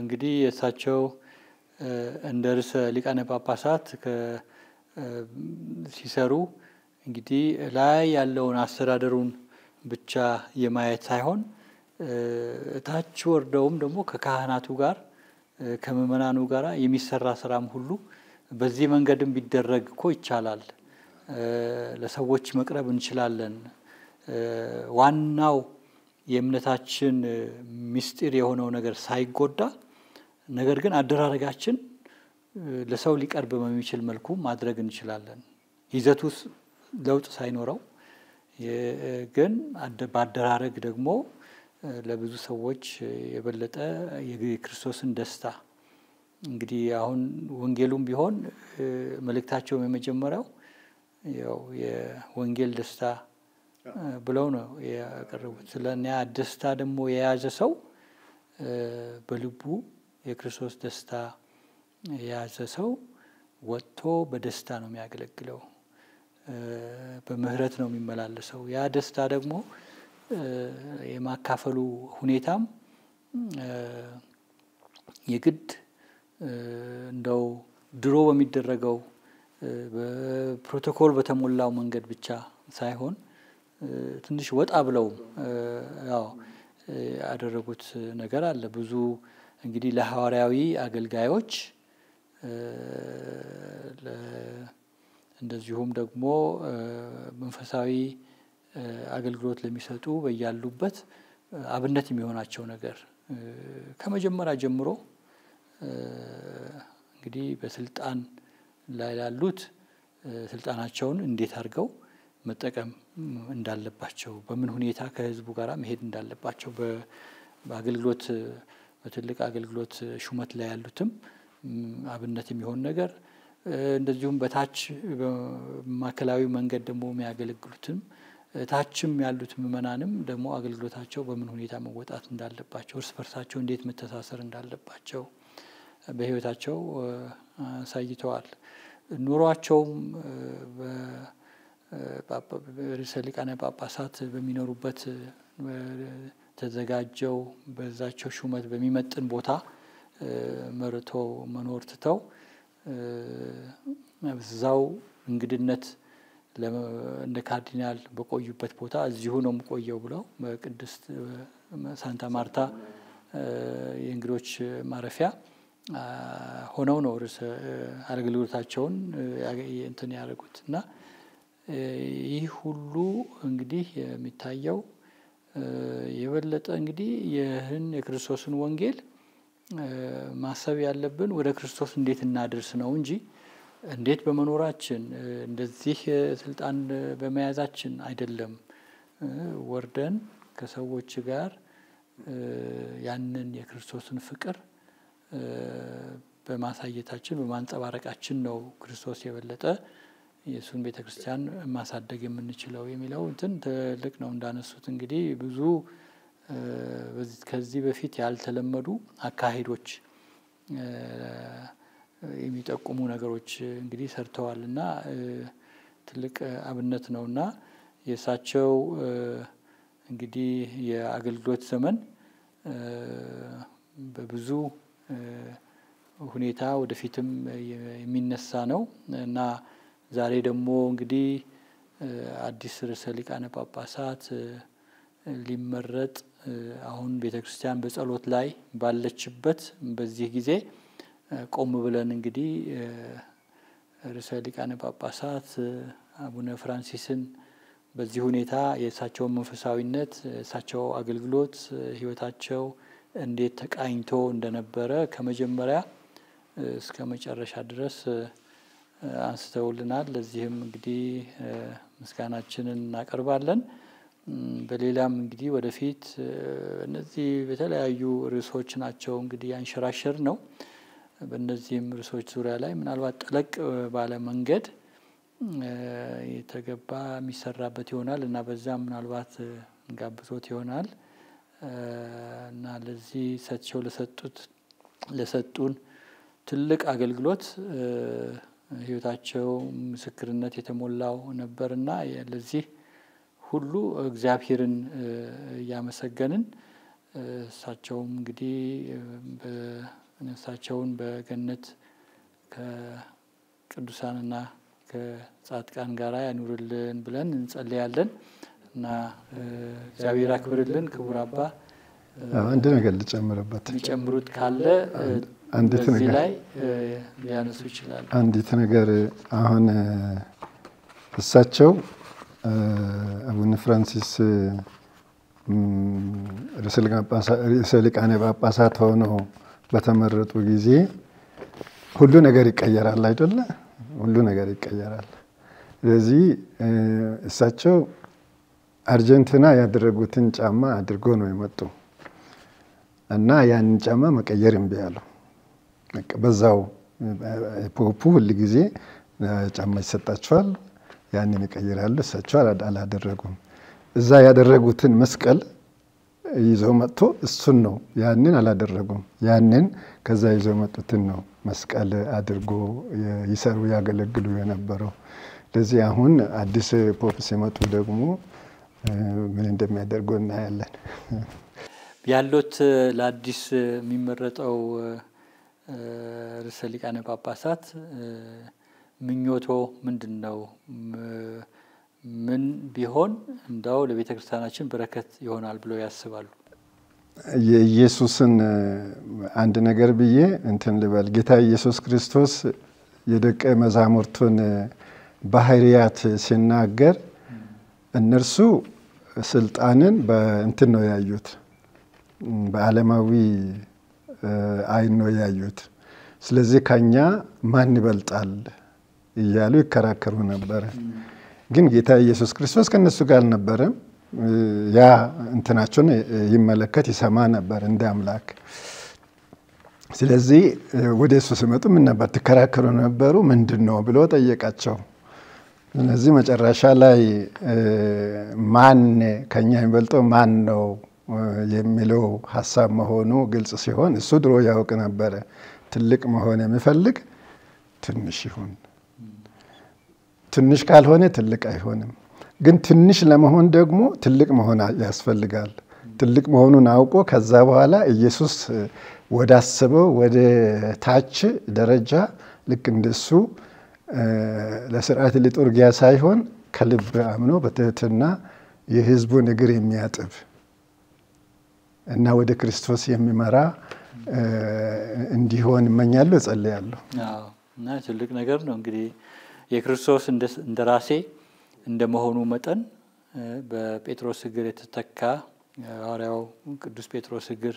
እንግዲህ እሳቸው እንደ ርዕሰ ሊቃነ ጳጳሳት ሲሰሩ እንግዲህ ላይ ያለውን አስተዳደሩን ብቻ የማየት ሳይሆን ታች ወርደውም ደግሞ ከካህናቱ ጋር ከምእመናኑ ጋር የሚሰራ ስራም ሁሉ በዚህ መንገድም ቢደረግ እኮ ይቻላል፣ ለሰዎች መቅረብ እንችላለን። ዋናው የእምነታችን ምስጢር የሆነው ነገር ሳይጎዳ ነገር ግን አደራረጋችን ለሰው ሊቀርብ በሚችል መልኩ ማድረግ እንችላለን። ይዘቱ ለውጥ ሳይኖረው ግን በአደራረግ ደግሞ ለብዙ ሰዎች የበለጠ የክርስቶስን ደስታ እንግዲህ አሁን ወንጌሉም ቢሆን መልእክታቸው የመጀመሪያው ያው የወንጌል ደስታ ብለው ነው ያቀረቡት። ስለኛ ደስታ ደግሞ የያዘ ሰው በልቡ የክርስቶስ ደስታ የያዘ ሰው ወጥቶ በደስታ ነው የሚያገለግለው በምህረት ነው የሚመላለሰው። ያ ደስታ ደግሞ የማካፈሉ ሁኔታም የግድ እንደው ድሮ በሚደረገው በፕሮቶኮል በተሞላው መንገድ ብቻ ሳይሆን ትንሽ ወጣ ብለው ያው ያደረጉት ነገር አለ። ብዙ እንግዲህ ለሐዋርያዊ አገልጋዮች እንደዚሁም ደግሞ መንፈሳዊ አገልግሎት ለሚሰጡ በያሉበት አብነት የሚሆናቸው ነገር ከመጀመሪያ ጀምሮ እንግዲህ በስልጣን ላይ ያሉት ስልጣናቸውን እንዴት አድርገው መጠቀም እንዳለባቸው፣ በምን ሁኔታ ከህዝቡ ጋር መሄድ እንዳለባቸው በአገልግሎት በትልቅ አገልግሎት ሹመት ላይ ያሉትም አብነት የሚሆን ነገር እንደዚሁም በታች በማከላዊ መንገድ ደግሞ የሚያገለግሉትም ታችም ያሉት ምእመናንም ደግሞ አገልግሎታቸው በምን ሁኔታ መወጣት እንዳለባቸው፣ እርስ በርሳቸው እንዴት መተሳሰር እንዳለባቸው በህይወታቸው አሳይተዋል። ኑሯቸውም ርዕሰ ሊቃነ ጳጳሳት በሚኖሩበት ተዘጋጀው በዛቸው ሹመት በሚመጥን ቦታ መርቶ መኖር ትተው እዛው እንግድነት እንደ ካርዲናል በቆዩበት ቦታ እዚሁ ነው የምቆየው ብለው በቅድስት ሳንታ ማርታ የእንግዶች ማረፊያ ሆነው ነው አገልግሎታቸውን እንትን ያደረጉት እና ይህ ሁሉ እንግዲህ የሚታየው የበለጠ እንግዲህ ይህን የክርስቶስን ወንጌል ማሰብ ያለብን ወደ ክርስቶስ እንዴት እናድርስ ነው እንጂ እንዴት በመኖራችን እንደዚህ ስልጣን በመያዛችን አይደለም። ወርደን ከሰዎች ጋር ያንን የክርስቶስን ፍቅር በማሳየታችን በማንጸባረቃችን ነው ክርስቶስ የበለጠ የሱን ቤተክርስቲያን ማሳደግ የምንችለው የሚለው እንትን ትልቅ ነው። እንዳነሱት እንግዲህ ብዙ ከዚህ በፊት ያልተለመዱ አካሄዶች የሚጠቁሙ ነገሮች እንግዲህ ሰርተዋልና ትልቅ አብነት ነውና የሳቸው እንግዲህ የአገልግሎት ዘመን በብዙ ሁኔታ ወደፊትም የሚነሳ ነው እና ዛሬ ደግሞ እንግዲህ አዲስ ርዕሰ ሊቃነ ጳጳሳት ሊመረጥ አሁን ቤተክርስቲያን በጸሎት ላይ ባለችበት በዚህ ጊዜ ቆም ብለን እንግዲህ ርዕሰ ሊቃነ ጳጳሳት አቡነ ፍራንሲስን በዚህ ሁኔታ የእሳቸው መንፈሳዊነት የእሳቸው አገልግሎት ህይወታቸው እንዴት ተቃኝቶ እንደነበረ ከመጀመሪያ እስከ መጨረሻ ድረስ አንስተውልናል። ለዚህም እንግዲህ ምስጋናችንን እናቀርባለን። በሌላም እንግዲህ ወደፊት እነዚህ በተለያዩ ርዕሶች ናቸው እንግዲህ አንሸራሸር ነው። በእነዚህም ርዕሶች ዙሪያ ላይ ምናልባት ጠለቅ ባለ መንገድ የተገባ የሚሰራበት ይሆናል እና በዛም ምናልባት እንጋብዞት ይሆናል እና ለዚህ ሰጥቸው ለሰጡን ትልቅ አገልግሎት ህይወታቸው ምስክርነት የተሞላው ነበርና ለዚህ ሁሉ እግዚአብሔርን ያመሰገንን እሳቸውም እንግዲህ ነፍሳቸውን በገነት ከቅዱሳንና ከጻድቃን ጋር ያኑርልን ብለን እንጸልያለን እና እግዚአብሔር አክብርልን። ክቡር አባ አንድ ነገር ልጨምርበት ሊጨምሩት ካለ አንዲት ነገር ላይ ሊያነሱ ይችላል። አንዲት ነገር አሁን አቡነ ፍራንሲስ ርዕሰ ሊቃነ ጳጳሳት ሆነው በተመረጡ ጊዜ ሁሉ ነገር ይቀየራል አይደለ? ሁሉ ነገር ይቀየራል። ስለዚህ እሳቸው አርጀንቲና ያደረጉትን ጫማ አድርጎ ነው የመጡ እና ያንን ጫማ መቀየር እምቢ አለው። በዛው ፖፑ ሁሉ ጊዜ ጫማ ይሰጣቸዋል፣ ያንን ይቀይራሉ። እሳቸው አላደረጉም። እዛ ያደረጉትን መስቀል ይዘው መጥቶ እሱን ነው ያንን አላደረጉም። ያንን ከዛ ይዘው መጡትን ነው መስቀል አድርጎ ይሰሩ ያገለግሉ የነበረው። ለዚህ አሁን አዲስ ፖፕ ሲመጡ ደግሞ ምን እንደሚያደርጉ እናያለን። ያሉት ለአዲስ የሚመረጠው ርዕሰ ሊቃነ ጳጳሳት ምኞቶ ምንድነው? ምን ቢሆን እንደው ለቤተክርስቲያናችን በረከት ይሆናል ብለው ያስባሉ? የኢየሱስን አንድ ነገር ብዬ እንትን ልበል። ጌታ ኢየሱስ ክርስቶስ የደቀ መዛሙርቱን ባህሪያት ሲናገር እነርሱ ስልጣንን በእንትን ነው ያዩት፣ በዓለማዊ አይን ነው ያዩት። ስለዚህ ከኛ ማን ይበልጣል እያሉ ይከራከሩ ነበር። ግን ጌታ ኢየሱስ ክርስቶስ ከነሱ ጋር አልነበረም። ያ እንትናቸውን ይመለከት ይሰማ ነበር እንደ አምላክ። ስለዚህ ወደ እሱ ሲመጡ ምን ነበር ተከራከሩ ነበሩ። ምንድነው ብሎ ጠየቃቸው። ስለዚህ መጨረሻ ላይ ማን ከኛ የሚበልጠው ማን ነው የሚለው ሐሳብ መሆኑ ግልጽ ሲሆን እሱ ድሮ ያውቅ ነበር። ትልቅ መሆን የሚፈልግ ትንሽ ይሁን፣ ትንሽ ካልሆነ ትልቅ አይሆንም። ግን ትንሽ ለመሆን ደግሞ ትልቅ መሆን ያስፈልጋል። ትልቅ መሆኑን አውቆ ከዛ በኋላ ኢየሱስ ወዳሰበው ወደ ታች ደረጃ ልክ እንደሱ ለሥርዓተ ሊጡርጊያ ሳይሆን ከልብ አምኖ በትህትና የሕዝቡን እግር የሚያጥብ እና ወደ ክርስቶስ የሚመራ እንዲሆን እመኛለሁ፣ እጸልያለሁ። እና ትልቅ ነገር ነው እንግዲህ የክርስቶስ እንደራሴ እንደመሆኑ መጠን በጴጥሮስ እግር የተተካ ሐዋርያው ቅዱስ ጴጥሮስ እግር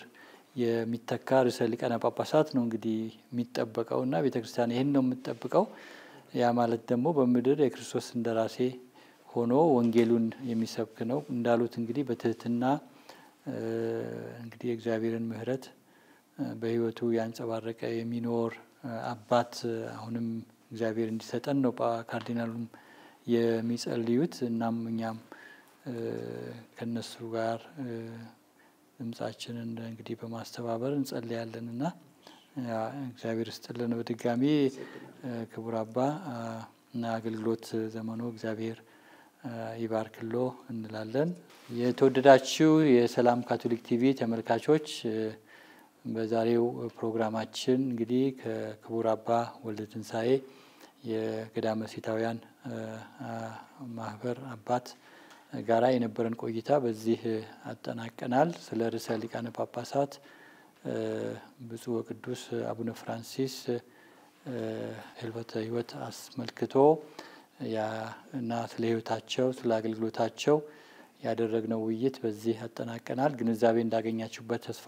የሚተካ ርዕሰ ሊቃነ ጳጳሳት ነው እንግዲህ የሚጠበቀውና ቤተክርስቲያን ይሄን ነው የምትጠብቀው። ያ ማለት ደግሞ በምድር የክርስቶስ እንደራሴ ሆኖ ወንጌሉን የሚሰብክ ነው። እንዳሉት እንግዲህ በትህትና እንግዲህ እግዚአብሔርን ምሕረት በህይወቱ ያንጸባረቀ የሚኖር አባት አሁንም እግዚአብሔር እንዲሰጠን ነው ካርዲናሉም የሚጸልዩት። እናም እኛም ከነሱ ጋር ድምጻችንን እንግዲህ በማስተባበር እንጸልያለንና እግዚአብሔር ይስጥልን። በድጋሚ ክቡር አባ እና አገልግሎት ዘመኑ እግዚአብሔር ይባርክሎ እንላለን። የተወደዳችሁ የሰላም ካቶሊክ ቲቪ ተመልካቾች በዛሬው ፕሮግራማችን እንግዲህ ከክቡር አባ ወልደ ትንሳኤ የገዳመ ሲታውያን ማህበር አባት ጋራ የነበረን ቆይታ በዚህ አጠናቀናል። ስለ ርዕሰ ሊቃነ ጳጳሳት ብፁዕ ወቅዱስ አቡነ ፍራንሲስ ህልፈተ ህይወት አስመልክቶ እና ስለ ህይወታቸው ስለ አገልግሎታቸው ያደረግነው ውይይት በዚህ አጠናቀናል። ግንዛቤ እንዳገኛችሁበት ተስፋ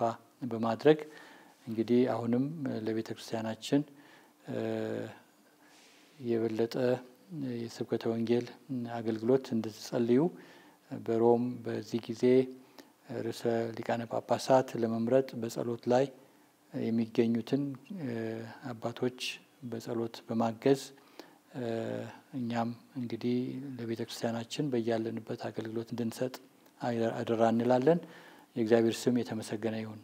በማድረግ እንግዲህ አሁንም ለቤተ ክርስቲያናችን የበለጠ የስብከተ ወንጌል አገልግሎት እንድትጸልዩ በሮም በዚህ ጊዜ ርዕሰ ሊቃነ ጳጳሳት ለመምረጥ በጸሎት ላይ የሚገኙትን አባቶች በጸሎት በማገዝ እኛም እንግዲህ ለቤተ ክርስቲያናችን በያለንበት አገልግሎት እንድንሰጥ አደራ እንላለን። የእግዚአብሔር ስም የተመሰገነ ይሁን።